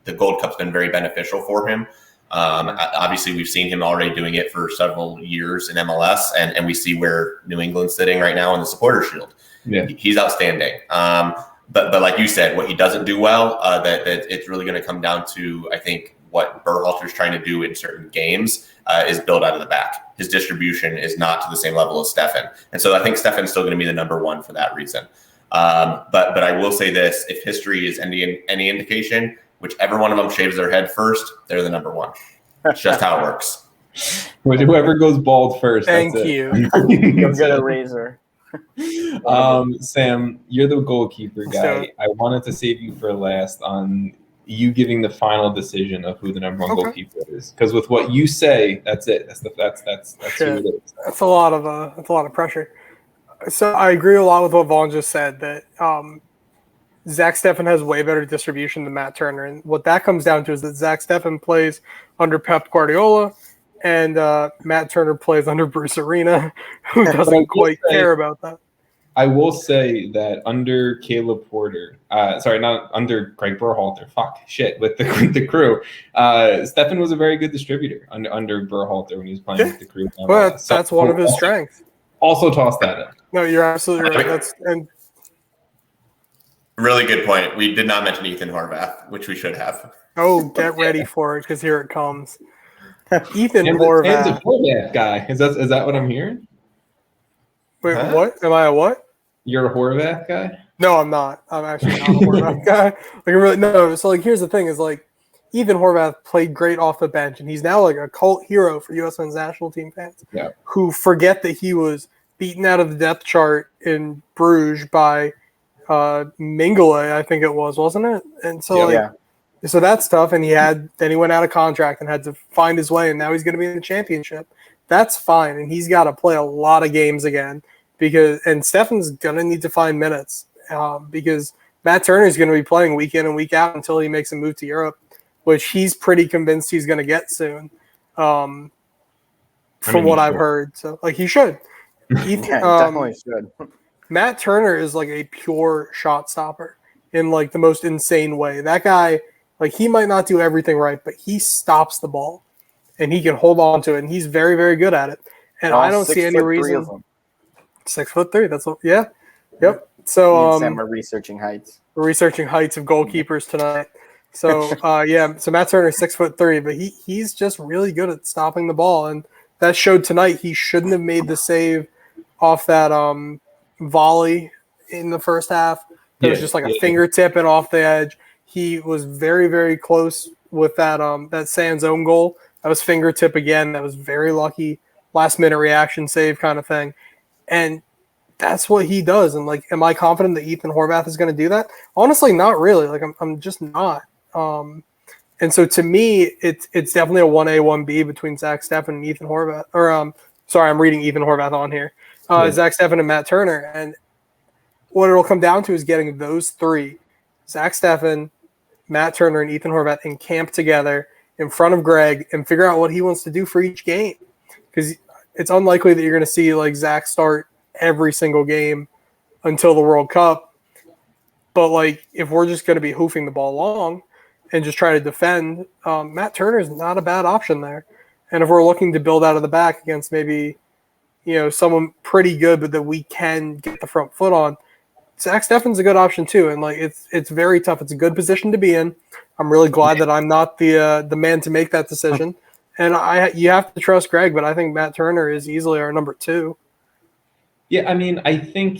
the Gold Cup's been very beneficial for him. Obviously, we've seen him already doing it for several years in MLS, and we see where New England's sitting right now in the Supporter Shield. Yeah. He's outstanding. But like you said, what he doesn't do well, that it's really going to come down to, I think, what Burhalter's trying to do in certain games is build out of the back. His distribution is not to the same level as Stefan. And so I think Stefan's still going to be the number one for that reason. But I will say this, if history is any indication, whichever one of them shaves their head first, they're the number one. It's just how it works. Whoever goes bald first. Thank you. You'll get a razor. Sam, you're the goalkeeper guy. I wanted to save you for last on you giving the final decision of who the number one goalkeeper is. Because with what you say, that's it. That's who it is. That's a lot of pressure. So I agree a lot with what Vaughn just said, that Zach Steffen has way better distribution than Matt Turner. And what that comes down to is that Zach Steffen plays under Pep Guardiola and Matt Turner plays under Bruce Arena, who doesn't quite care about that. I will say that under Caleb Porter, not under Greg Burhalter, with the crew, Steffen was a very good distributor under Burhalter when he was playing with the crew. But that's one of his strengths. Also toss that in. No, you're absolutely right. Really good point. We did not mention Ethan Horvath, which we should have. Oh, get ready for it, because here it comes. Ethan Horvath. And the Horvath guy. Is that what I'm hearing? Wait, what? Am I a what? You're a Horvath guy? No, I'm not. I'm actually not a Horvath guy. So here's the thing: is Ethan Horvath played great off the bench, and he's now a cult hero for U.S. men's national team fans who forget that he was beaten out of the depth chart in Bruges by Mingele, I think it was, wasn't it? And so so that's tough. And then he went out of contract and had to find his way, and now he's going to be in the championship. That's fine, and he's got to play a lot of games again and Steffen's going to need to find minutes because Matt Turner is going to be playing week in and week out until he makes a move to Europe, which he's pretty convinced he's going to get soon, from what I've heard. So he should. Definitely should. Matt Turner is a pure shot stopper in the most insane way. That guy, he might not do everything right, but he stops the ball and he can hold on to it, and he's very, very good at it. And I don't see any reason. 6'3". That's what. Yeah. Yep. So we're researching heights. We're researching heights of goalkeepers tonight. So So Matt Turner 6'3", but he's just really good at stopping the ball, and that showed tonight. He shouldn't have made the save off that volley in the first half. It was just a fingertip and off the edge. He was very, very close with that Sands own goal. That was fingertip again. That was very lucky, last minute reaction save kind of thing. And that's what he does. And am I confident that Ethan Horvath is going to do that? Honestly, not really. I'm just not. And so to me, it's definitely a 1A, 1B between Zach Steffen and Ethan Horvath. I'm reading Ethan Horvath on here. Zach Steffen and Matt Turner. And what it'll come down to is getting those three, Zach Steffen, Matt Turner, and Ethan Horvath, in camp together in front of Greg and figure out what he wants to do for each game. Because it's unlikely that you're going to see Zach start every single game until the World Cup. But if we're just going to be hoofing the ball long and just try to defend, Matt Turner is not a bad option there. And if we're looking to build out of the back against maybe, someone pretty good, but that we can get the front foot on, Zach Steffen's a good option too. And it's very tough. It's a good position to be in. I'm really glad that I'm not the man to make that decision. And you have to trust Greg, but I think Matt Turner is easily our number 2. Yeah, I think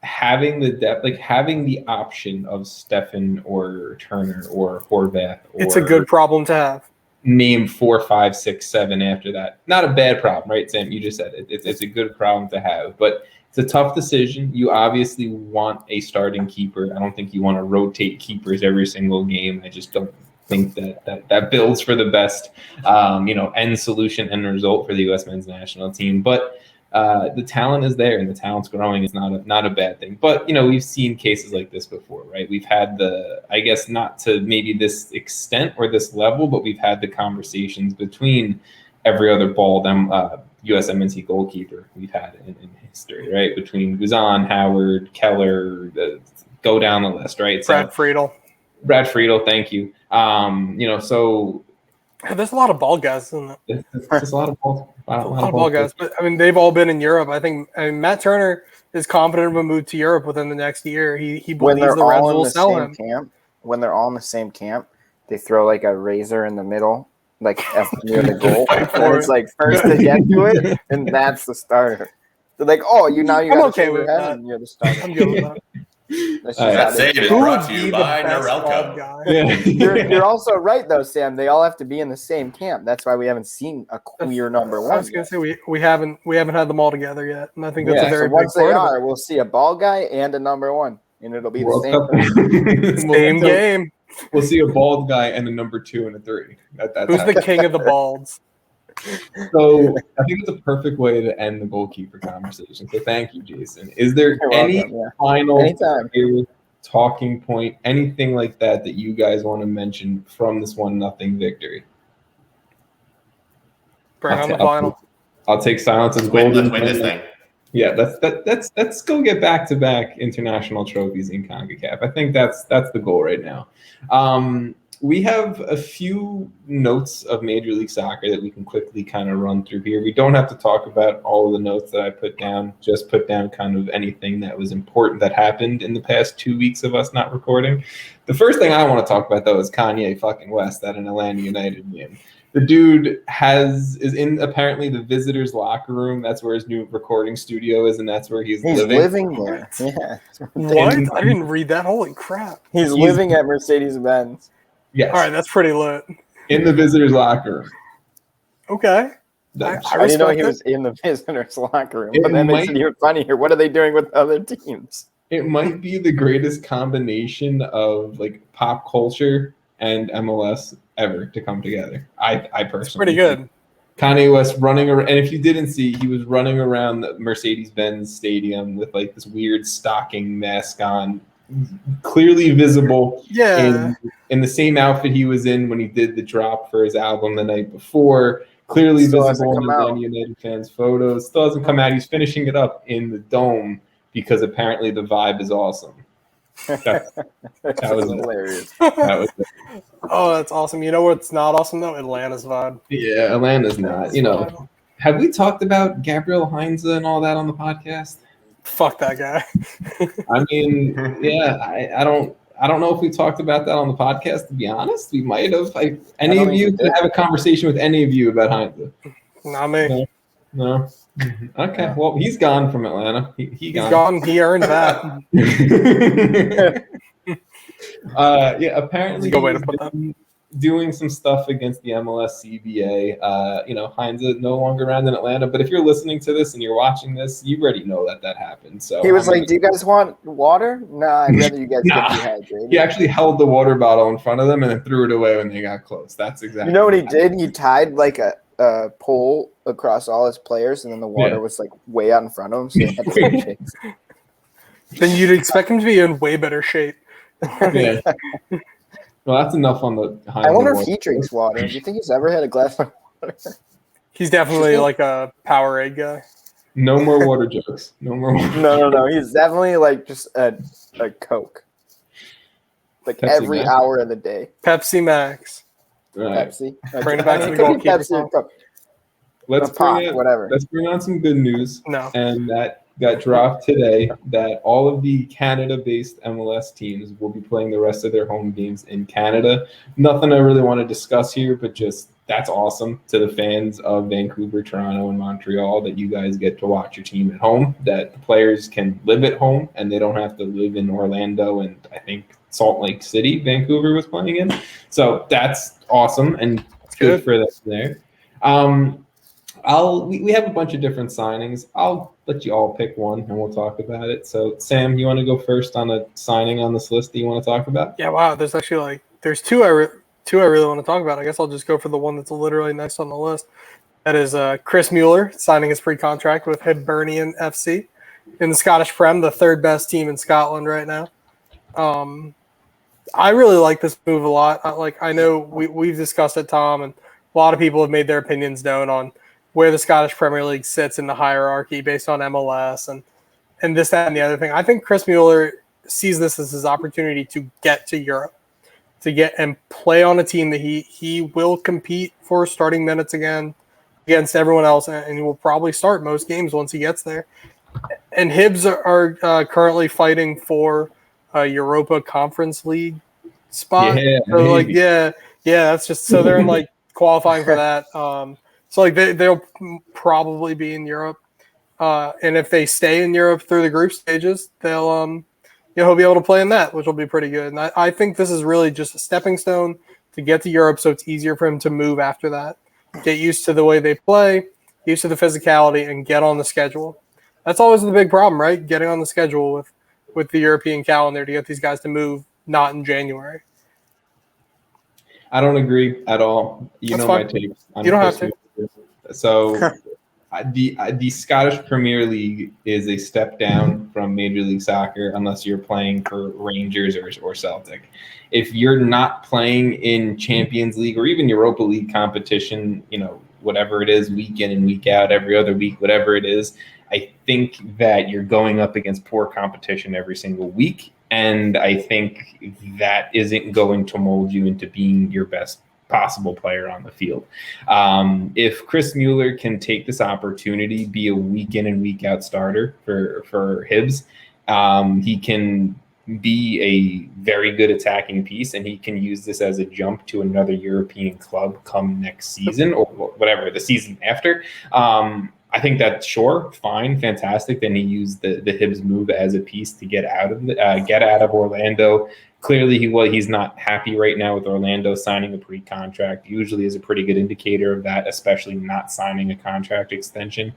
having the depth, having the option of Steffen or Turner or Horvath, it's a good problem to have. Name 4, 5, 6, 7 after that. Not a bad problem, right, Sam? You just said it. It's a good problem to have, but it's a tough decision. You obviously want a starting keeper. I don't think you want to rotate keepers every single game. I just don't think that builds for the best, end solution, end result for the U.S. men's national team. But the talent is there, and the talent's growing. It's not a bad thing. But we've seen cases like this before, right? We've had I guess not to maybe this extent or this level, but we've had the conversations between every other bald USMNT goalkeeper we've had in history, right? Between Guzan, Howard, Keller, go down the list, right? Brad Friedel, thank you. So there's a lot of ball guys, isn't it? There's a lot of ball guys, but they've all been in Europe. I think Matt Turner is confident of a move to Europe within the next year. He believes the Reds will sell him. When they're all in the same camp, they throw a razor in the middle, near the goal, and it's first to get to it, and that's the starter. They're "Oh, you got okay with that. And you're the starter." I'm good with that. That save is brought to you by Norelco. You're also right, though, Sam. They all have to be in the same camp. That's why we haven't seen a clear number 1. I was going to say we haven't had them all together yet, and I think that's a very once big part of it. We'll see a ball guy and a number 1, and it'll be the same game. We'll see a bald guy and a number 2 and a 3. Who's the king of the balds? So I think it's a perfect way to end the goalkeeper conversation. So thank you, Jason. Is there any final talking point, anything like that you guys want to mention from this 1-0 victory? Bring on the final. I'll take silence as golden. Let's win this thing. Yeah, let's go get back-to-back international trophies in CONCACAF. I think that's the goal right now. We have a few notes of Major League Soccer that we can quickly kind of run through here. We don't have to talk about all of the notes that I put down, just put down kind of anything that was important that happened in the past 2 weeks of us not recording. The first thing I want to talk about, though, is Kanye fucking West at an Atlanta United game. The dude is in apparently the visitors' locker room. That's where his new recording studio is, and that's where he's living. He's living there. Yeah. What? I didn't read that. Holy crap. He's living at Mercedes-Benz. Yes. All right, that's pretty lit. In the visitors' locker room. Okay. I didn't know he was in the visitors' locker room. But then they said, you're funny here. What are they doing with other teams? It might be the greatest combination of like pop culture and MLS ever to come together. I personally it's pretty good. Kanye West running around, and if you didn't see, he was running around the Mercedes-Benz stadium with like this weird stocking mask on, clearly visible. Yeah. In the same outfit he was in when he did the drop for his album the night before. Clearly visible in the Man United fans' photos. Still hasn't come out. He's finishing it up in the dome because apparently the vibe is awesome. That was hilarious. That was it. Oh, that's awesome. You know what's not awesome though? Atlanta's vibe. Yeah, Atlanta's not. You know, have we talked about Gabriel Heinze and all that on the podcast? Fuck that guy. I mean, yeah, I don't know if we talked about that on the podcast. To be honest, we might have. Like, any of you could have a conversation with any of you about Heinze? Not me. No. Okay, well, he's gone from Atlanta. He's gone. He earned that. Yeah, apparently good way to put that. Doing some stuff against the MLS CBA. Heinze no longer around in Atlanta. But if you're listening to this and you're watching this, you already know that happened. So he was like, "Do you guys want water? Nah, I'd rather you guys get dehydrated." He actually held the water bottle in front of them and then threw it away when they got close. That's exactly. You know what he did? He tied like a pole across all his players, and then the water was like way out in front of him. So he had to chase. Then you'd expect him to be in way better shape. Yeah. Well, that's enough on the Heinze. I wonder if he drinks water. Do you think he's ever had a glass of water? He's definitely like a Powerade guy. No more water jokes. No more water. No. He's definitely like just a Coke. Like Pepsi every Max. Hour of the day. Pepsi Max. Right. Pepsi. Bring it back to the goalkeeper. Let's bring on some good news. No. And that got dropped today that all of the Canada-based MLS teams will be playing the rest of their home games in Canada. Nothing I really want to discuss here, but just that's awesome to the fans of Vancouver, Toronto, and Montreal that you guys get to watch your team at home, that the players can live at home and they don't have to live in Orlando and I think Salt Lake City, Vancouver was playing in. So that's awesome and good for them there. We have a bunch of different signings. I'll let you all pick one and we'll talk about it. So Sam, you want to go first on a signing on this list that you want to talk about? Yeah, wow. There's actually there's two I really want to talk about. I guess I'll just go for the one that's literally next on the list. That is Chris Mueller signing his pre-contract with Hibernian FC in the Scottish Prem, the third best team in Scotland right now. I really like this move a lot. I know we've discussed it, Tom, and a lot of people have made their opinions known on where the Scottish Premier League sits in the hierarchy based on MLS and this, that, and the other thing. I think Chris Mueller sees this as his opportunity to get to Europe, to get and play on a team that he will compete for starting minutes again against everyone else, and he will probably start most games once he gets there. And Hibbs are currently fighting for a Europa Conference League spot. Yeah, so that's just so they're in qualifying for that. So they'll probably be in Europe, and if they stay in Europe through the group stages, he'll be able to play in that, which will be pretty good. And I think this is really just a stepping stone to get to Europe, so it's easier for him to move after that, get used to the way they play, used to the physicality, and get on the schedule. That's always the big problem, right? Getting on the schedule with the European calendar to get these guys to move not in January. I don't agree at all. You That's know fine. my takes on You don't have Chris Mueller. So the Scottish Premier League is a step down from Major League Soccer unless you're playing for Rangers or Celtic. If you're not playing in Champions League or even Europa League competition, whatever it is, week in and week out, every other week, whatever it is, I think that you're going up against poor competition every single week. And I think that isn't going to mold you into being your best possible player on the field. If Chris Mueller can take this opportunity, be a week in and week out starter for Hibbs, he can be a very good attacking piece, and he can use this as a jump to another European club come next season or whatever, the season after. I think that's fine, fantastic. Then he used the Hibbs move as a piece to get out of Orlando. Clearly, he's not happy right now with Orlando signing a pre-contract. Usually is a pretty good indicator of that, especially not signing a contract extension.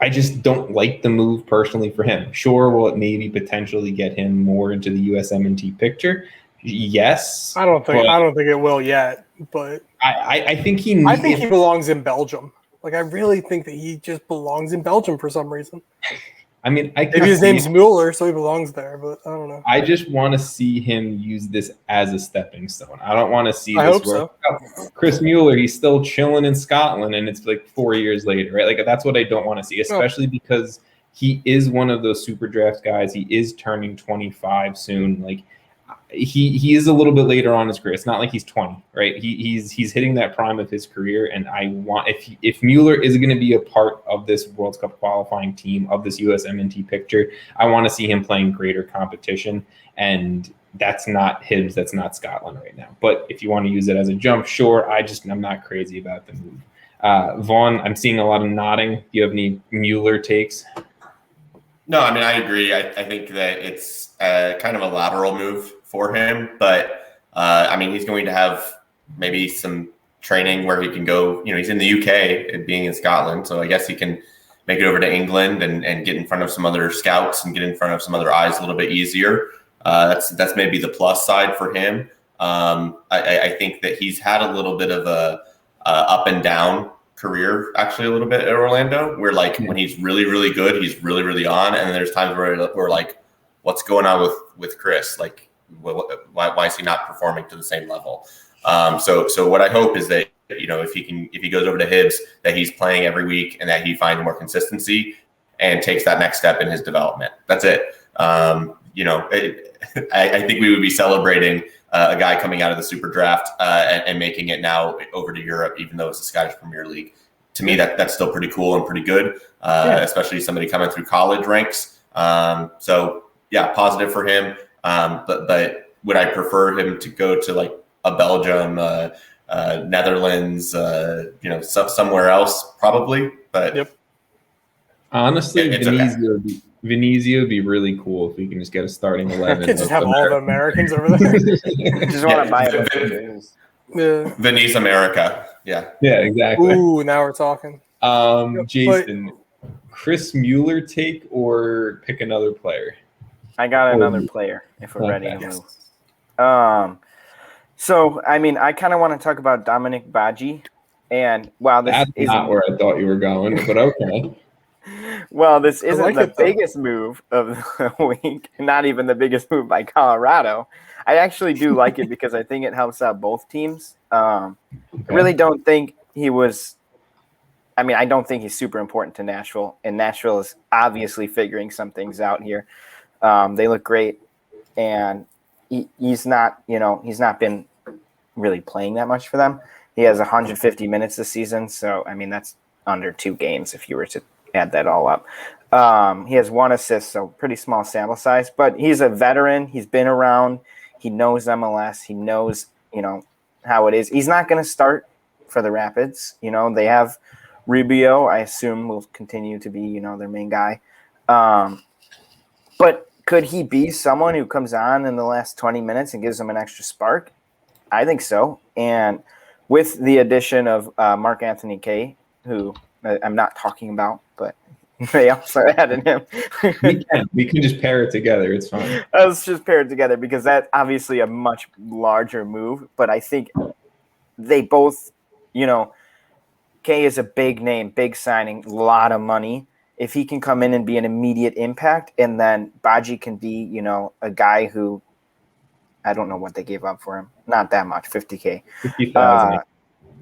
I just don't like the move personally for him. Sure, will it maybe potentially get him more into the USMNT picture? Yes. I don't think it will yet, but I think he belongs in Belgium. Like, I really think that he just belongs in Belgium for some reason. I mean, maybe his name's Mueller, so he belongs there, but I don't know. I just want to see him use this as a stepping stone. I don't want to see I this hope so. Chris Mueller, he's still chilling in Scotland, and it's like 4 years later, right? Like, that's what I don't want to see, especially because he is one of those super draft guys. He is turning 25 soon. Like, he is a little bit later on in his career. It's not like he's 20, right? He's hitting that prime of his career, and I want if Mueller is going to be a part of this World Cup qualifying team, of this USMNT picture, I want to see him playing greater competition, and that's not Hibbs, that's not Scotland right now. But if you want to use it as a jump, sure. I'm not crazy about the move. Vaughn, I'm seeing a lot of nodding. Do you have any Mueller takes? No, I mean, I agree. I think that it's kind of a lateral move for him, but I mean, he's going to have maybe some training where he can go, he's in the UK being in Scotland. So I guess he can make it over to England and get in front of some other scouts and get in front of some other eyes a little bit easier. That's maybe the plus side for him. I think that he's had a little bit of a up and down career, actually, a little bit at Orlando, where when he's really, really good, he's really, really on. And then there's times where we're like, what's going on with Chris? Like, why is he not performing to the same level? So what I hope is that, if he goes over to Hibbs, that he's playing every week and that he finds more consistency and takes that next step in his development. That's it. I think we would be celebrating a guy coming out of the super draft and making it now over to Europe, even though it's the Scottish Premier League. To me, that's still pretty cool and pretty good, especially somebody coming through college ranks. So yeah, positive for him. But would I prefer him to go to a Belgium, Netherlands, somewhere else? Probably. But yep. Honestly, Venezia would be really cool if we can just get a starting 11. Just have all the Americans over there. Just want to buy it. Yeah. Venice, America. Yeah. Yeah, exactly. Ooh, now we're talking. Jason, Chris Mueller take or pick another player? I got another player if we're ready to move. So, I mean, I kind of want to talk about Dominic Badji. And, wow, that's not where I thought you were going, but okay. Well, this isn't the biggest move of the week, not even the biggest move by Colorado. I actually do like it because I think it helps out both teams. I really don't think I don't think he's super important to Nashville, and Nashville is obviously figuring some things out here. They look great, and he's not been really playing that much for them. He has 150 minutes this season, so, I mean, that's under 2 games if you were to add that all up. He has 1 assist, so pretty small sample size, but he's a veteran. He's been around. He knows MLS. He knows, how it is. He's not going to start for the Rapids. They have Rubio, I assume, will continue to be, their main guy. But could he be someone who comes on in the last 20 minutes and gives them an extra spark? I think so. And with the addition of Mark Anthony Kaye, who I'm not talking about, but They also added him. we can just pair it together. It's fine. Let's just pair it together because that's obviously a much larger move. But I think they both, Kaye is a big name, big signing, a lot of money. If he can come in and be an immediate impact, and then Badji can be, a guy who, I don't know what they gave up for him. Not that much, $50K. 50,000.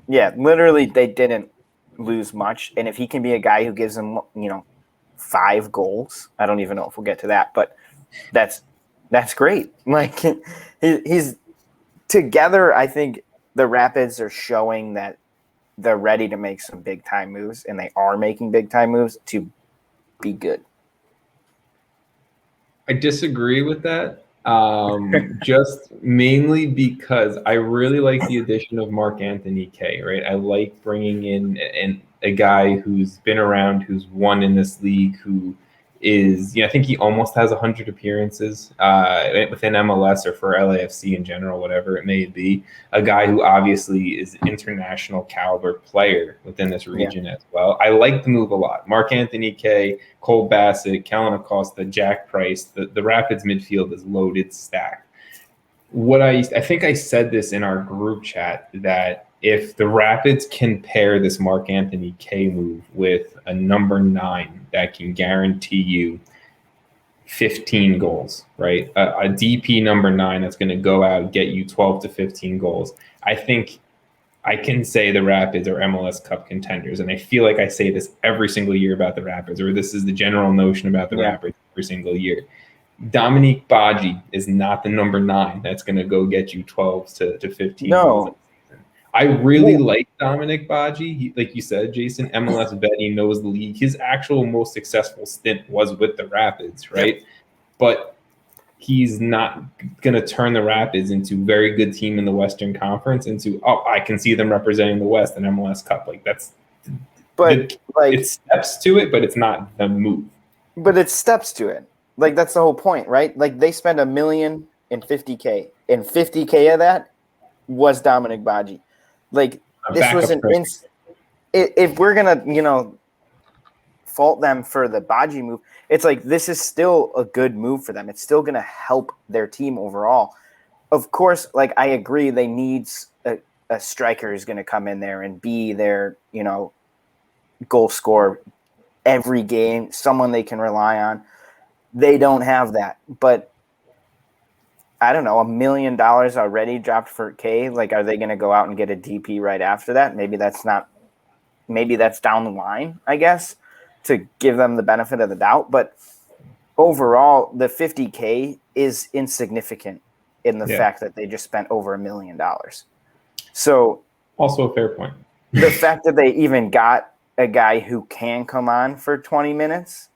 Yeah, literally they didn't lose much. And if he can be a guy who gives them, 5 goals, I don't even know if we'll get to that, but that's great. Like he's together. I think the Rapids are showing that they're ready to make some big time moves, and they are making big time moves to be good. I disagree with that. Just mainly because I really like the addition of Marc-Anthony Kaye, right? I like bringing in a guy who's been around, who's won in this league, who is, I think he almost has 100 appearances within MLS or for LAFC in general, whatever it may be. A guy who obviously is an international caliber player within this region as well. I like the move a lot. Marc-Anthony Kaye, Cole Bassett, Kellen Acosta, Jack Price. The Rapids midfield is loaded, stacked. I think I said this in our group chat that if the Rapids can pair this Marc-Anthony Kaye move with a number 9 that can guarantee you 15 goals, right? A DP number 9 that's going to go out and get you 12 to 15 goals. I think I can say the Rapids are MLS Cup contenders. And I feel like I say this every single year about the Rapids, or this is the general notion about the Rapids every single year. Dominique Badji is not the number 9 that's going to go get you 12 to 15 goals. I really like Dominic Badji. Like you said, Jason, MLS vet, he knows the league. His actual most successful stint was with the Rapids, right? Yep. But he's not going to turn the Rapids into a very good team in the Western Conference into, I can see them representing the West in MLS Cup. Like that's – but it's steps to it, but it's not the move. But it's steps to it. Like that's the whole point, right? Like they spent $1 million and $50K, and $50K of that was Dominic Badji. Like this was if we're gonna, fault them for the Badji move, it's like this is still a good move for them. It's still gonna help their team overall. Of course, like I agree, they need a striker who's gonna come in there and be their, goal scorer every game, someone they can rely on. They don't have that, but I don't know, $1 million already dropped for Kaye. Like, are they going to go out and get a DP right after that? Maybe that's down the line, I guess, to give them the benefit of the doubt. But overall, the $50K is insignificant in the fact that they just spent over $1 million. So, also a fair point. The fact that they even got a guy who can come on for 20 minutes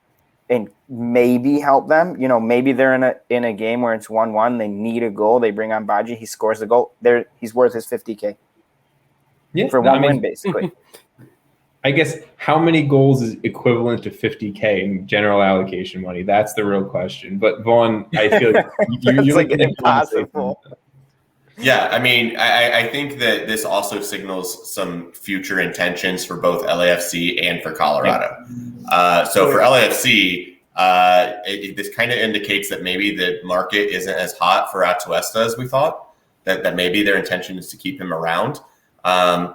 and maybe help them. Maybe they're in a game where it's 1-1. They need a goal. They bring on Badji. He scores the goal. He's worth his $50K. For one win, basically. I guess how many goals is equivalent to $50K in general allocation money? That's the real question. But Vaughn, I feel like you're like impossible. Yeah, I mean, I think that this also signals some future intentions for both LAFC and for Colorado. So for LAFC, this kind of indicates that maybe the market isn't as hot for Atuesta as we thought, that maybe their intention is to keep him around.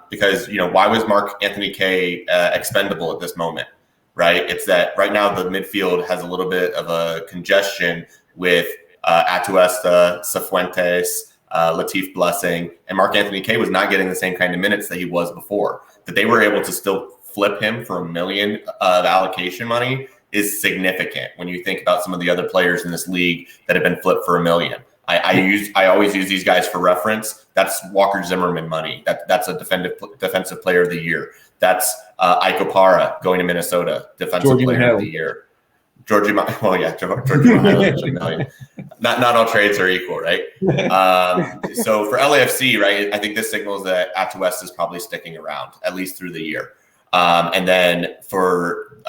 Because, why was Marc-Anthony Kaye expendable at this moment, right? It's that right now the midfield has a little bit of a congestion with Atuesta, Cifuentes, Latif Blessing, and Marc-Anthony Kaye was not getting the same kind of minutes that he was before. That they were able to still flip him for $1 million of allocation money is significant when you think about some of the other players in this league that have been flipped for $1 million. I always use these guys for reference. That's Walker Zimmerman money. That's a defensive player of the year. That's Ike Opara going to Minnesota, defensive player of the year. Georgie Mihailovic, $1 million. Not all trades are equal, right? So for LAFC, right, I think this signals that Atuesta is probably sticking around at least through the year. And then for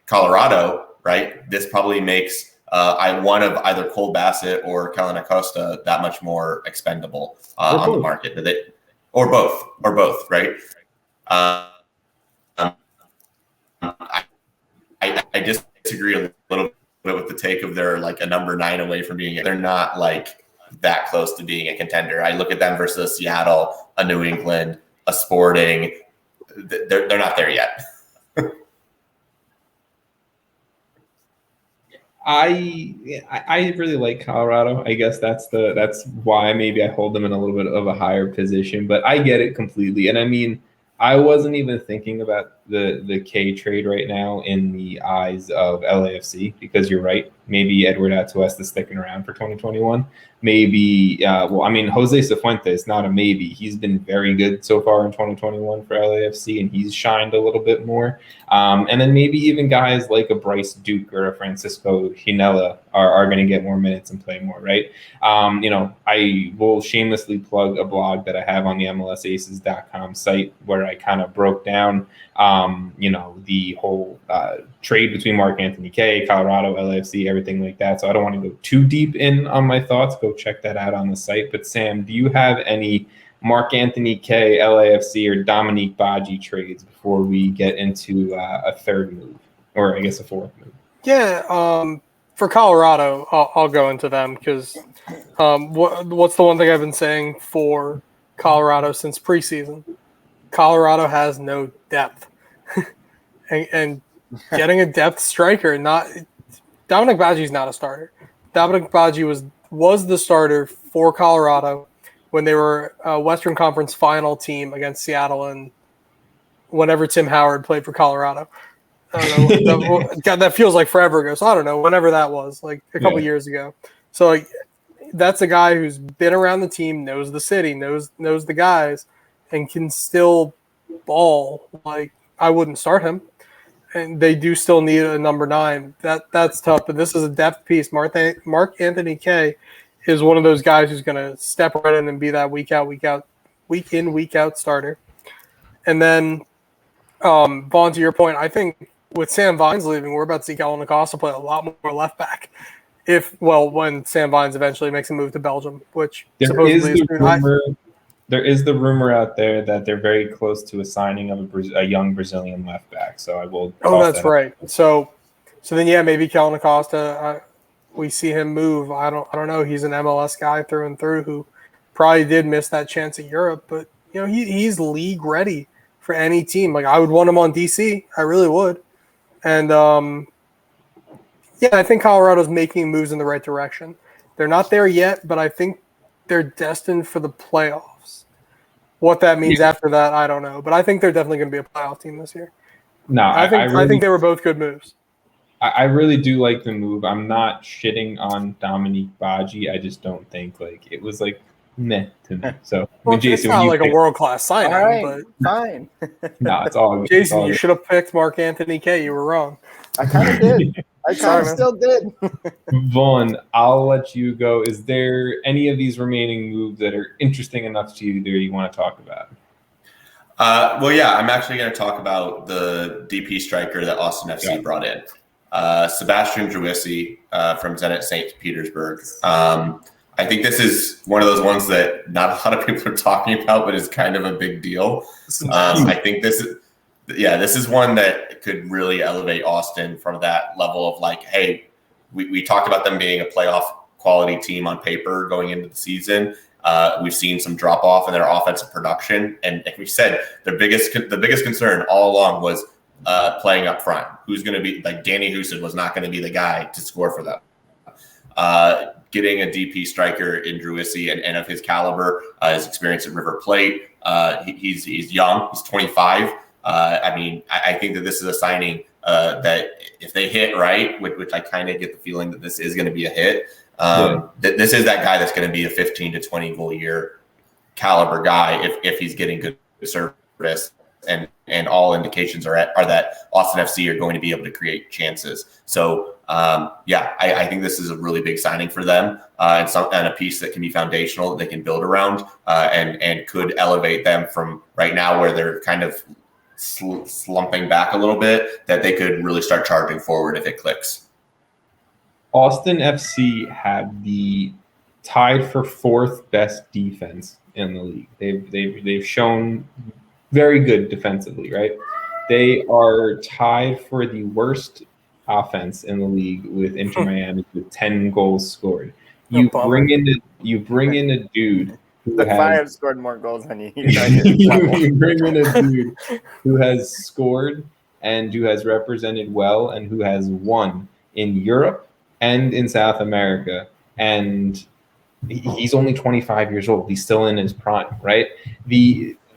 Colorado, right, this probably makes one of either Cole Bassett or Kellen Acosta that much more expendable on the market. Or both, right? I I disagree a little bit with the take of they're like a number 9 away from being. They're not like that close to being a contender. I look at them versus a Seattle, a New England, a Sporting. They're not there yet. I really like Colorado. I guess that's why maybe I hold them in a little bit of a higher position, but I get it completely. And I mean, I wasn't even thinking about the Kaye trade right now in the eyes of LAFC, because you're right. Maybe Edward Atuesta is sticking around for 2021. Maybe, Jose Cifuentes, not a maybe. He's been very good so far in 2021 for LAFC, and he's shined a little bit more. And then maybe even guys like a Bryce Duke or a Francisco Hinella are going to get more minutes and play more, right? I will shamelessly plug a blog that I have on the MLSAces.com site where I kind of broke down, the whole trade between Mark-Anthony Kaye, Colorado, LAFC, everything like that. So I don't want to go too deep in on my thoughts. Go check that out on the site. But Sam, do you have any Mark-Anthony Kaye, LAFC, or Dominique Badji trades before we get into a third move, or I guess a fourth move? Yeah, for Colorado, I'll go into them because what's the one thing I've been saying for Colorado since preseason? Colorado has no depth, and getting a depth striker. Dominic Badji's not a starter. Dominic Badji was the starter for Colorado when they were a Western Conference final team against Seattle, and whenever Tim Howard played for Colorado. I don't know. God, that feels like forever ago. So I don't know. Whenever that was, like a couple years ago. So that's a guy who's been around the team, knows the city, knows the guys, and can still ball. Like, I wouldn't start him. And they do still need a number 9. That's tough. But this is a depth piece. Mark-Anthony Kaye is one of those guys who's going to step right in and be that week in, week out starter. And then, Vaughn, to your point, I think with Sam Vines leaving, we're about to see Kellen Acosta play a lot more left back. When Sam Vines eventually makes a move to Belgium, which there is the rumor out there that they're very close to a signing of a young Brazilian left back. So I will. Oh, that's right. So then maybe Kellen Acosta. We see him move. I don't know. He's an MLS guy through and through who probably did miss that chance at Europe, but he's league ready for any team. Like, I would want him on DC. I really would. And I think Colorado's making moves in the right direction. They're not there yet, but I think they're destined for the playoffs. What that means after that, I don't know. But I think they're definitely going to be a playoff team this year. No, I think they were both good moves. I really do like the move. I'm not shitting on Dominique Badji. I just don't think it was meh to me. So it's not like a world-class signing, right, but fine. No, it's all good. Jason, you should have picked Mark-Anthony Kaye. You were wrong. I kind of did. I kind of still did. Vaughn, I'll let you go. Is there any of these remaining moves that are interesting enough to you that you want to talk about? I'm actually going to talk about the DP striker that Austin FC brought in. Sebastian Gyasi from Zenit St. Petersburg. I think this is one of those ones that not a lot of people are talking about, but is kind of a big deal. I think this is one that could really elevate Austin from that level of hey, we talked about them being a playoff quality team on paper going into the season. We've seen some drop off in their offensive production, and like we said, the biggest concern all along was playing up front. Who's going to be Danny Houston was not going to be the guy to score for them. Getting a DP striker in Gyasi and of his caliber, his experience at River Plate. He's young. He's 25. I think that this is a signing that if they hit right, which I kind of get the feeling that this is going to be a hit. This is that guy that's going to be a 15 to 20 goal a year caliber guy if he's getting good service. And all indications are that Austin FC are going to be able to create chances. So, I think this is a really big signing for them and a piece that can be foundational that they can build around and could elevate them from right now where they're kind of slumping back a little bit, that they could really start charging forward if it clicks. Austin FC had the tied for 4th best defense in the league. They've shown very good defensively, right? They are tied for the worst offense in the league with Inter Miami with 10 goals scored. You bring in a dude who the Fire has scored more goals than you. you bring in a dude who has scored and who has represented well and who has won in Europe and in South America, and he's only 25 years old. He's still in his prime, right?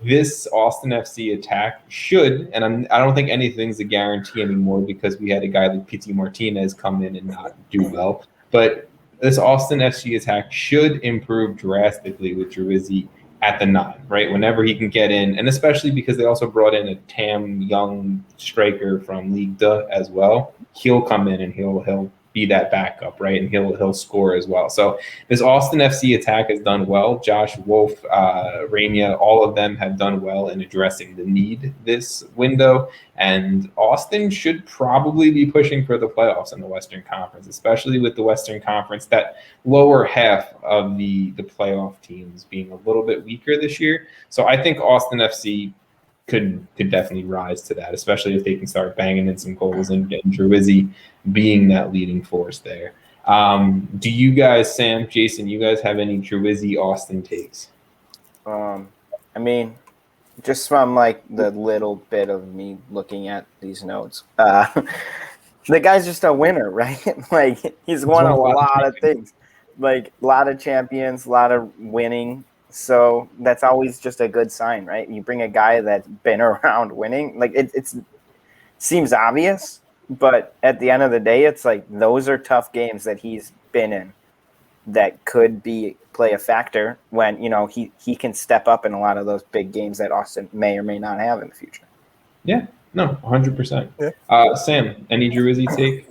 This Austin FC attack should, and I don't think anything's a guarantee anymore because we had a guy like Pity Martinez come in and not do well. But this Austin FC attack should improve drastically with Gyasi at the 9, right? Whenever he can get in, and especially because they also brought in a Tam young striker from Ligue 2 as well. He'll come in and he'll be that backup, right? And he'll score as well. So this Austin FC attack has done well. Josh Wolf, Rania, all of them have done well in addressing the need this window. And Austin should probably be pushing for the playoffs in the Western Conference, especially with the Western Conference, that lower half of the playoff teams being a little bit weaker this year. So I think Austin FC could definitely rise to that, especially if they can start banging in some goals and getting Gyasi being that leading force there. Do you guys, Sam, Jason, you guys have any Gyasi Austin takes? I mean, just from like the little bit of me looking at these notes, the guy's just a winner, right? Like he's won a lot of things, like a lot of champions, a lot of winning. So that's always just a good sign, right? You bring a guy that's been around winning, like it seems obvious, but at the end of the day, it's like those are tough games that he's been in that could play a factor when, you know, he can step up in a lot of those big games that Austin may or may not have in the future. Yeah, no, 100%. Yeah. Sam, any Gyasi take?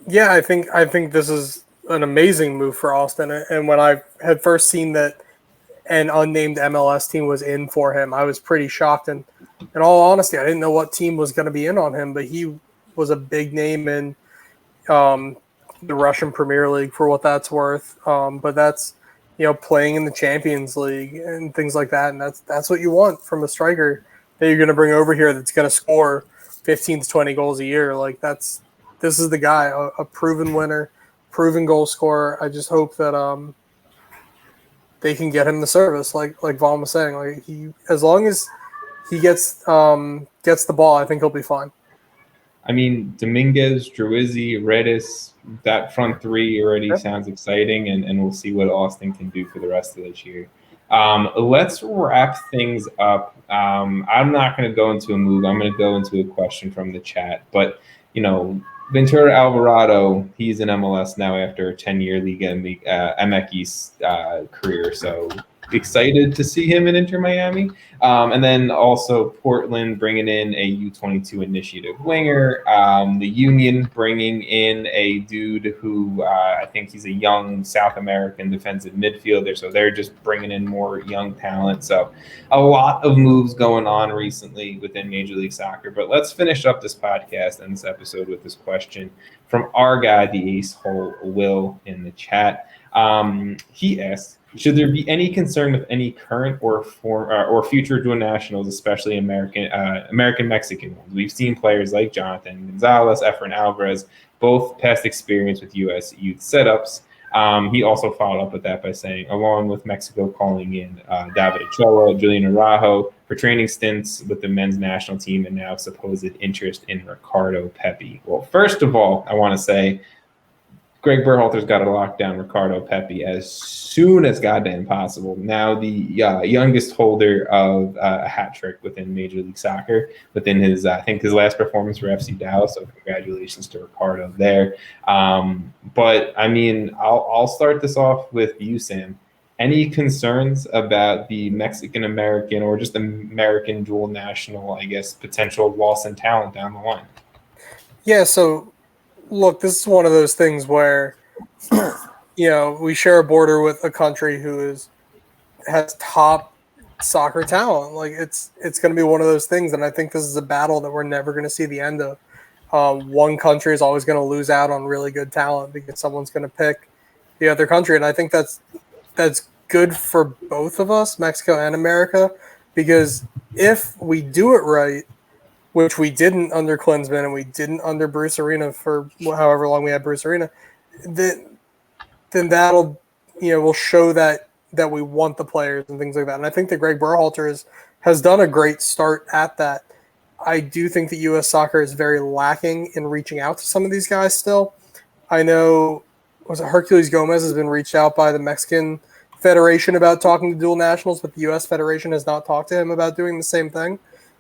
Yeah, I think this is an amazing move for Austin. And when I had first seen that an unnamed MLS team was in for him, I was pretty shocked. And in all honesty, I didn't know what team was going to be in on him, but he was a big name in the Russian Premier League for what that's worth. But that's, you know, playing in the Champions League and things like that. And that's what you want from a striker that you're going to bring over here that's going to score 15 to 20 goals a year. Like this is the guy, a proven winner, proven goal scorer. I just hope that they can get him the service, like Vaughn was saying. Like as long as he gets the ball, I think he'll be fine. I mean, Dominguez, Gyasi, Redis, that front three already sounds exciting, and we'll see what Austin can do for the rest of this year. Let's wrap things up. I'm not going to go into a move. I'm going to go into a question from the chat. But, you know, Ventura Alvarado, he's in MLS now after a 10-year Liga MX career. So excited to see him in Inter Miami. And then also Portland bringing in a U22 initiative winger. The Union bringing in a dude who I think he's a young South American defensive midfielder. So they're just bringing in more young talent. So a lot of moves going on recently within Major League Soccer. But let's finish up this podcast and this episode with this question from our guy, the Ace Hole Will, in the chat. He asked, should there be any concern with any current or future dual nationals, especially American Mexican ones? We've seen players like Jonathan Gonzalez, Efrain Alvarez, both past experience with U.S. youth setups. He also followed up with that by saying, along with Mexico calling in David Ochoa, Julian Araujo for training stints with the men's national team, and now supposed interest in Ricardo Pepi. Well, first of all, I want to say Greg Burhalter's got to lock down Ricardo Pepi as soon as goddamn possible. Now the youngest holder of a hat trick within Major League Soccer, within his, I think his last performance for FC Dallas. So congratulations to Ricardo there. But I mean, I'll start this off with you, Sam. Any concerns about the Mexican-American or just American dual national, I guess, potential loss in talent down the line? Yeah, so look, this is one of those things where, you know, we share a border with a country who has top soccer talent. Like it's going to be one of those things, and I think this is a battle that we're never going to see the end of. One country is always going to lose out on really good talent because someone's going to pick the other country, and I think that's good for both of us, Mexico and America, because if we do it right, which we didn't under Klinsmann and we didn't under Bruce Arena for however long we had Bruce Arena, then that'll, will show that we want the players and things like that. And I think that Greg Burhalter has done a great start at that. I do think that U.S. soccer is very lacking in reaching out to some of these guys still. I know, Herculez Gomez has been reached out by the Mexican Federation about talking to dual nationals, but the U.S. Federation has not talked to him about doing the same thing.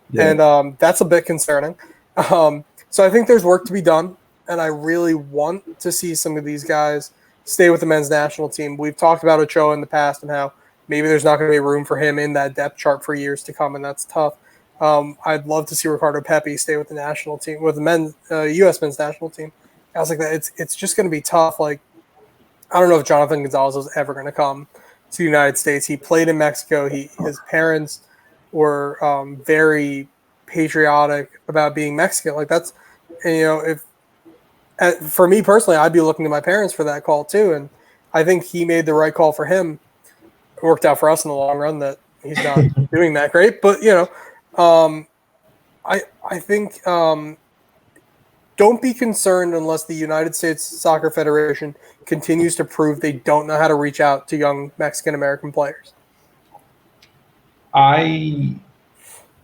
Yeah. And that's a bit concerning. So I think there's work to be done, and I really want to see some of these guys stay with the men's national team. We've talked about Ochoa in the past and how maybe there's not going to be room for him in that depth chart for years to come, and that's tough. I'd love to see Ricardo Pepi stay with the national team, with the U.S. men's national team. I was like, it's just going to be tough. Like, I don't know if Jonathan Gonzalez is ever going to come to the United States. He played in Mexico. His parents were very patriotic about being Mexican. Like, that's, and, for me personally, I'd be looking to my parents for that call too. And I think he made the right call for him. It worked out for us in the long run that he's not doing that great. But, I think don't be concerned unless the United States Soccer Federation continues to prove they don't know how to reach out to young Mexican-American players. I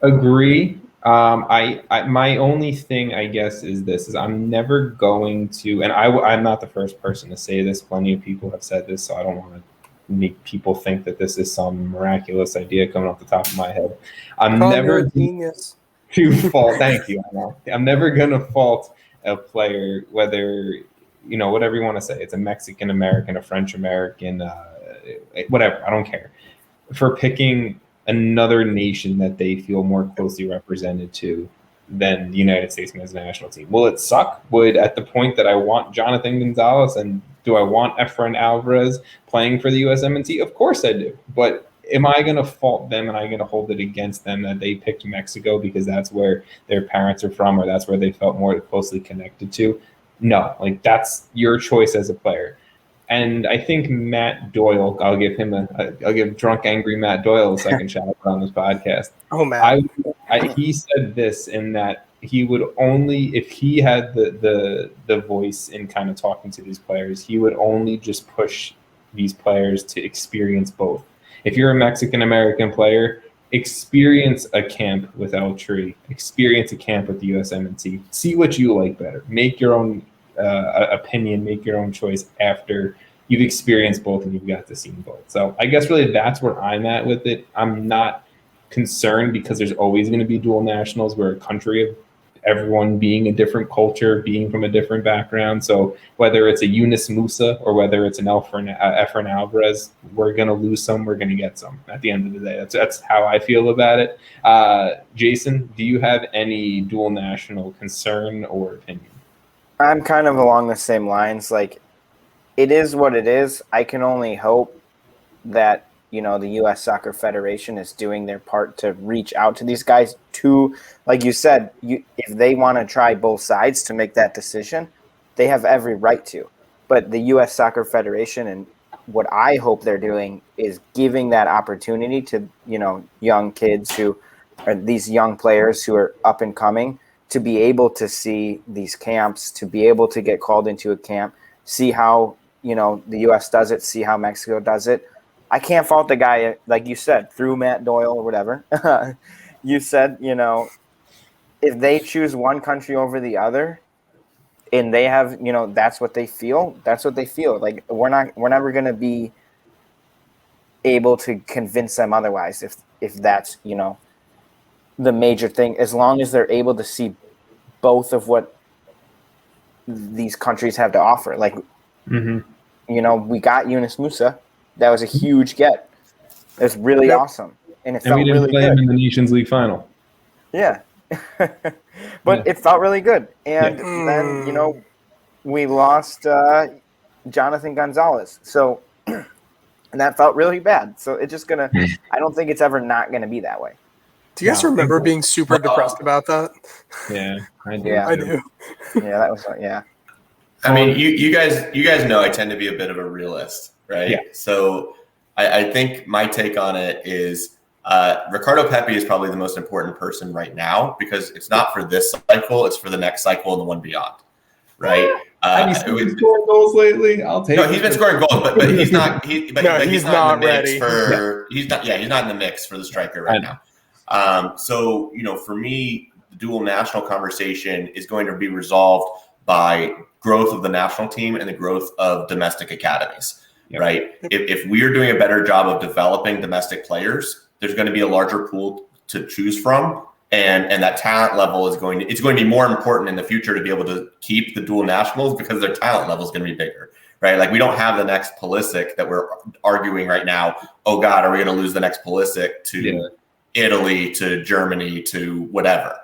agree. My only thing, I guess, is I'm never going to, and I'm not the first person to say this. Plenty of people have said this, so I don't want to make people think that this is some miraculous idea coming off the top of my head. I'm never genius to fault. Thank you. I'm never gonna fault a player, whether whatever you want to say. It's a Mexican American, a French American, whatever. I don't care, for picking another nation that they feel more closely represented to than the United States men's national team. Will it suck? Would, at the point that I want Jonathan Gonzalez and do I want Efrain Alvarez playing for the USMNT? Of course I do. But am I going to fault them and I'm going to hold it against them that they picked Mexico because that's where their parents are from or that's where they felt more closely connected to? No, like, that's your choice as a player. And I think Matt Doyle, I'll give drunk, angry Matt Doyle a second shout out on this podcast. Oh, man. He said this, in that he would only, if he had the voice in kind of talking to these players, he would only just push these players to experience both. If you're a Mexican-American player, experience a camp with El Tri, experience a camp with the USMNT, see what you like better, make your own opinion, make your own choice after you've experienced both and you've got to see both. So I guess really that's where I'm at with it. I'm not concerned because there's always going to be dual nationals. We're a country of everyone being a different culture, being from a different background. So whether it's a Yunus Musa or whether it's an Efrain Alvarez, we're going to lose some, we're going to get some at the end of the day. That's how I feel about it. Jason, do you have any dual national concern or opinion? I'm kind of along the same lines. Like, it is what it is. I can only hope that, the U.S. Soccer Federation is doing their part to reach out to these guys to, like you said, if they want to try both sides to make that decision, they have every right to. But the U.S. Soccer Federation, and what I hope they're doing, is giving that opportunity to, young kids who are these young players who are up and coming, to be able to see these camps, to be able to get called into a camp, see how, the U.S. does it, see how Mexico does it. I can't fault the guy, like you said, through Matt Doyle or whatever. You said, if they choose one country over the other and they have, that's what they feel, that's what they feel. Like, we're never going to be able to convince them otherwise if that's, the major thing, as long as they're able to see both of what these countries have to offer. Like, we got Yunus Musa. That was a huge get. It was really awesome. And it felt we didn't really play good. him in the Nations League final. Yeah. But it felt really good. And then, we lost Jonathan Gonzalez. So, and that felt really bad. So it's just going to – I don't think it's ever not going to be that way. Do you guys remember being super depressed about that? Yeah, I do. Yeah, I do. Yeah, that was yeah. I mean, you guys know I tend to be a bit of a realist, right? Yeah. So I think my take on it is Ricardo Pepi is probably the most important person right now because it's not for this cycle; it's for the next cycle and the one beyond, right? Have you seen him scoring goals lately? I'll take. No, he's been scoring goals, but he's not. He's not in the mix ready. for. He's not. Yeah, he's not in the mix for the striker right now. So for me, the dual national conversation is going to be resolved by growth of the national team and the growth of domestic academies, right? If we are doing a better job of developing domestic players, there's going to be a larger pool to choose from. And that talent level it's going to be more important in the future to be able to keep the dual nationals because their talent level is going to be bigger, right? Like we don't have the next Pulisic that we're arguing right now. Oh God, are we going to lose the next Pulisic to Italy, to Germany, to whatever?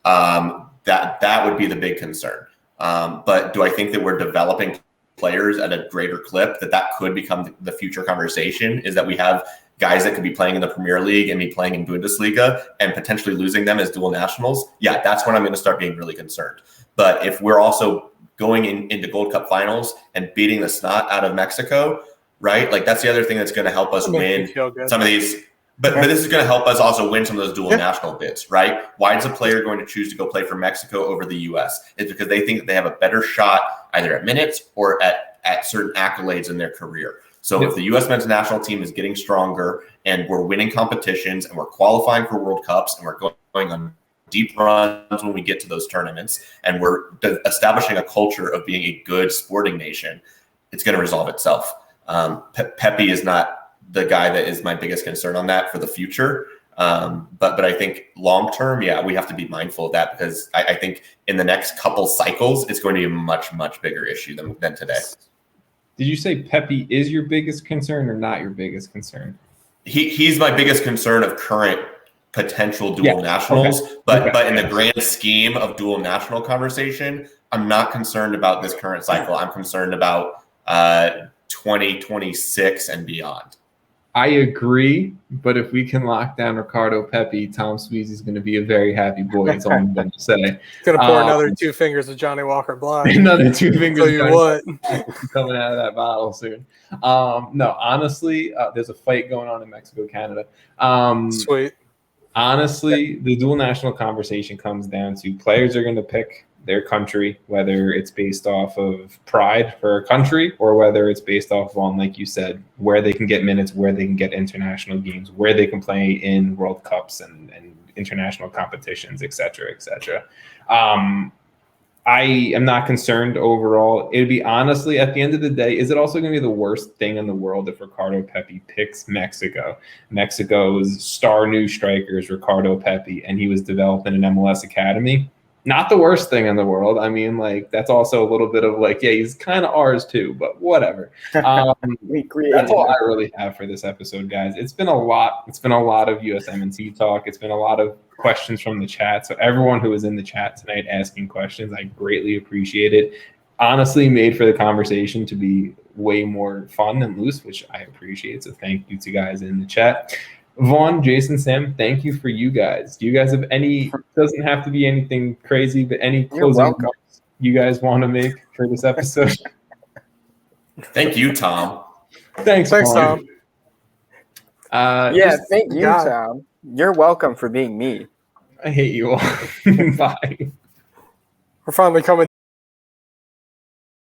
That would be the big concern. But do I think that we're developing players at a greater clip that could become the future conversation? Is that we have guys that could be playing in the Premier League and be playing in Bundesliga and potentially losing them as dual nationals? Yeah, that's when I'm going to start being really concerned. But if we're also going into Gold Cup finals and beating the snot out of Mexico, right? Like that's the other thing that's going to help us win some of these. But this is going to help us also win some of those dual national bids, right? Why is a player going to choose to go play for Mexico over the U.S.? It's because they think that they have a better shot either at minutes or at certain accolades in their career. So if the U.S. men's national team is getting stronger and we're winning competitions and we're qualifying for World Cups and we're going on deep runs when we get to those tournaments and we're establishing a culture of being a good sporting nation, it's going to resolve itself. Pepi is not the guy that is my biggest concern on that for the future. But I think long term, we have to be mindful of that because I think in the next couple cycles, it's going to be a much, much bigger issue than today. Did you say Pepi is your biggest concern or not your biggest concern? He's my biggest concern of current potential dual nationals. Okay. But in the grand scheme of dual national conversation, I'm not concerned about this current cycle. I'm concerned about 2026 and beyond. I agree, but if we can lock down Ricardo Pepi, Tom Sweezy's going to be a very happy boy. That's all I'm going to say. Going to pour another 2 fingers of Johnny Walker Black. Another 2 fingers. Tell you what, coming out of that bottle soon. No, honestly, there's a fight going on in Mexico, Canada. Sweet. Honestly, the dual national conversation comes down to players are going to pick their country, whether it's based off of pride for a country or whether it's based off on, like you said, where they can get minutes, where they can get international games, where they can play in World Cups and international competitions, et cetera, et cetera. I am not concerned overall. It'd be honestly, at the end of the day, is it also going to be the worst thing in the world if Ricardo Pepi picks Mexico? Mexico's star new striker is Ricardo Pepi, and he was developed in an MLS academy. Not the worst thing in the world. I mean, like, that's also a little bit of like, he's kind of ours too, but whatever. That's all I really have for this episode, guys. It's been a lot. It's been a lot of USMNT talk. It's been a lot of questions from the chat. So everyone who was in the chat tonight asking questions, I greatly appreciate it. Honestly, made for the conversation to be way more fun and loose, which I appreciate. So thank you to guys in the chat. Vaughn, Jason, Sam, thank you for you guys. Do you guys have any, doesn't have to be anything crazy, but any closing remarks you guys want to make for this episode? Thank you, Tom. Thanks, Tom. Thank you, Tom. You're welcome for being me. I hate you all. Bye. We're finally coming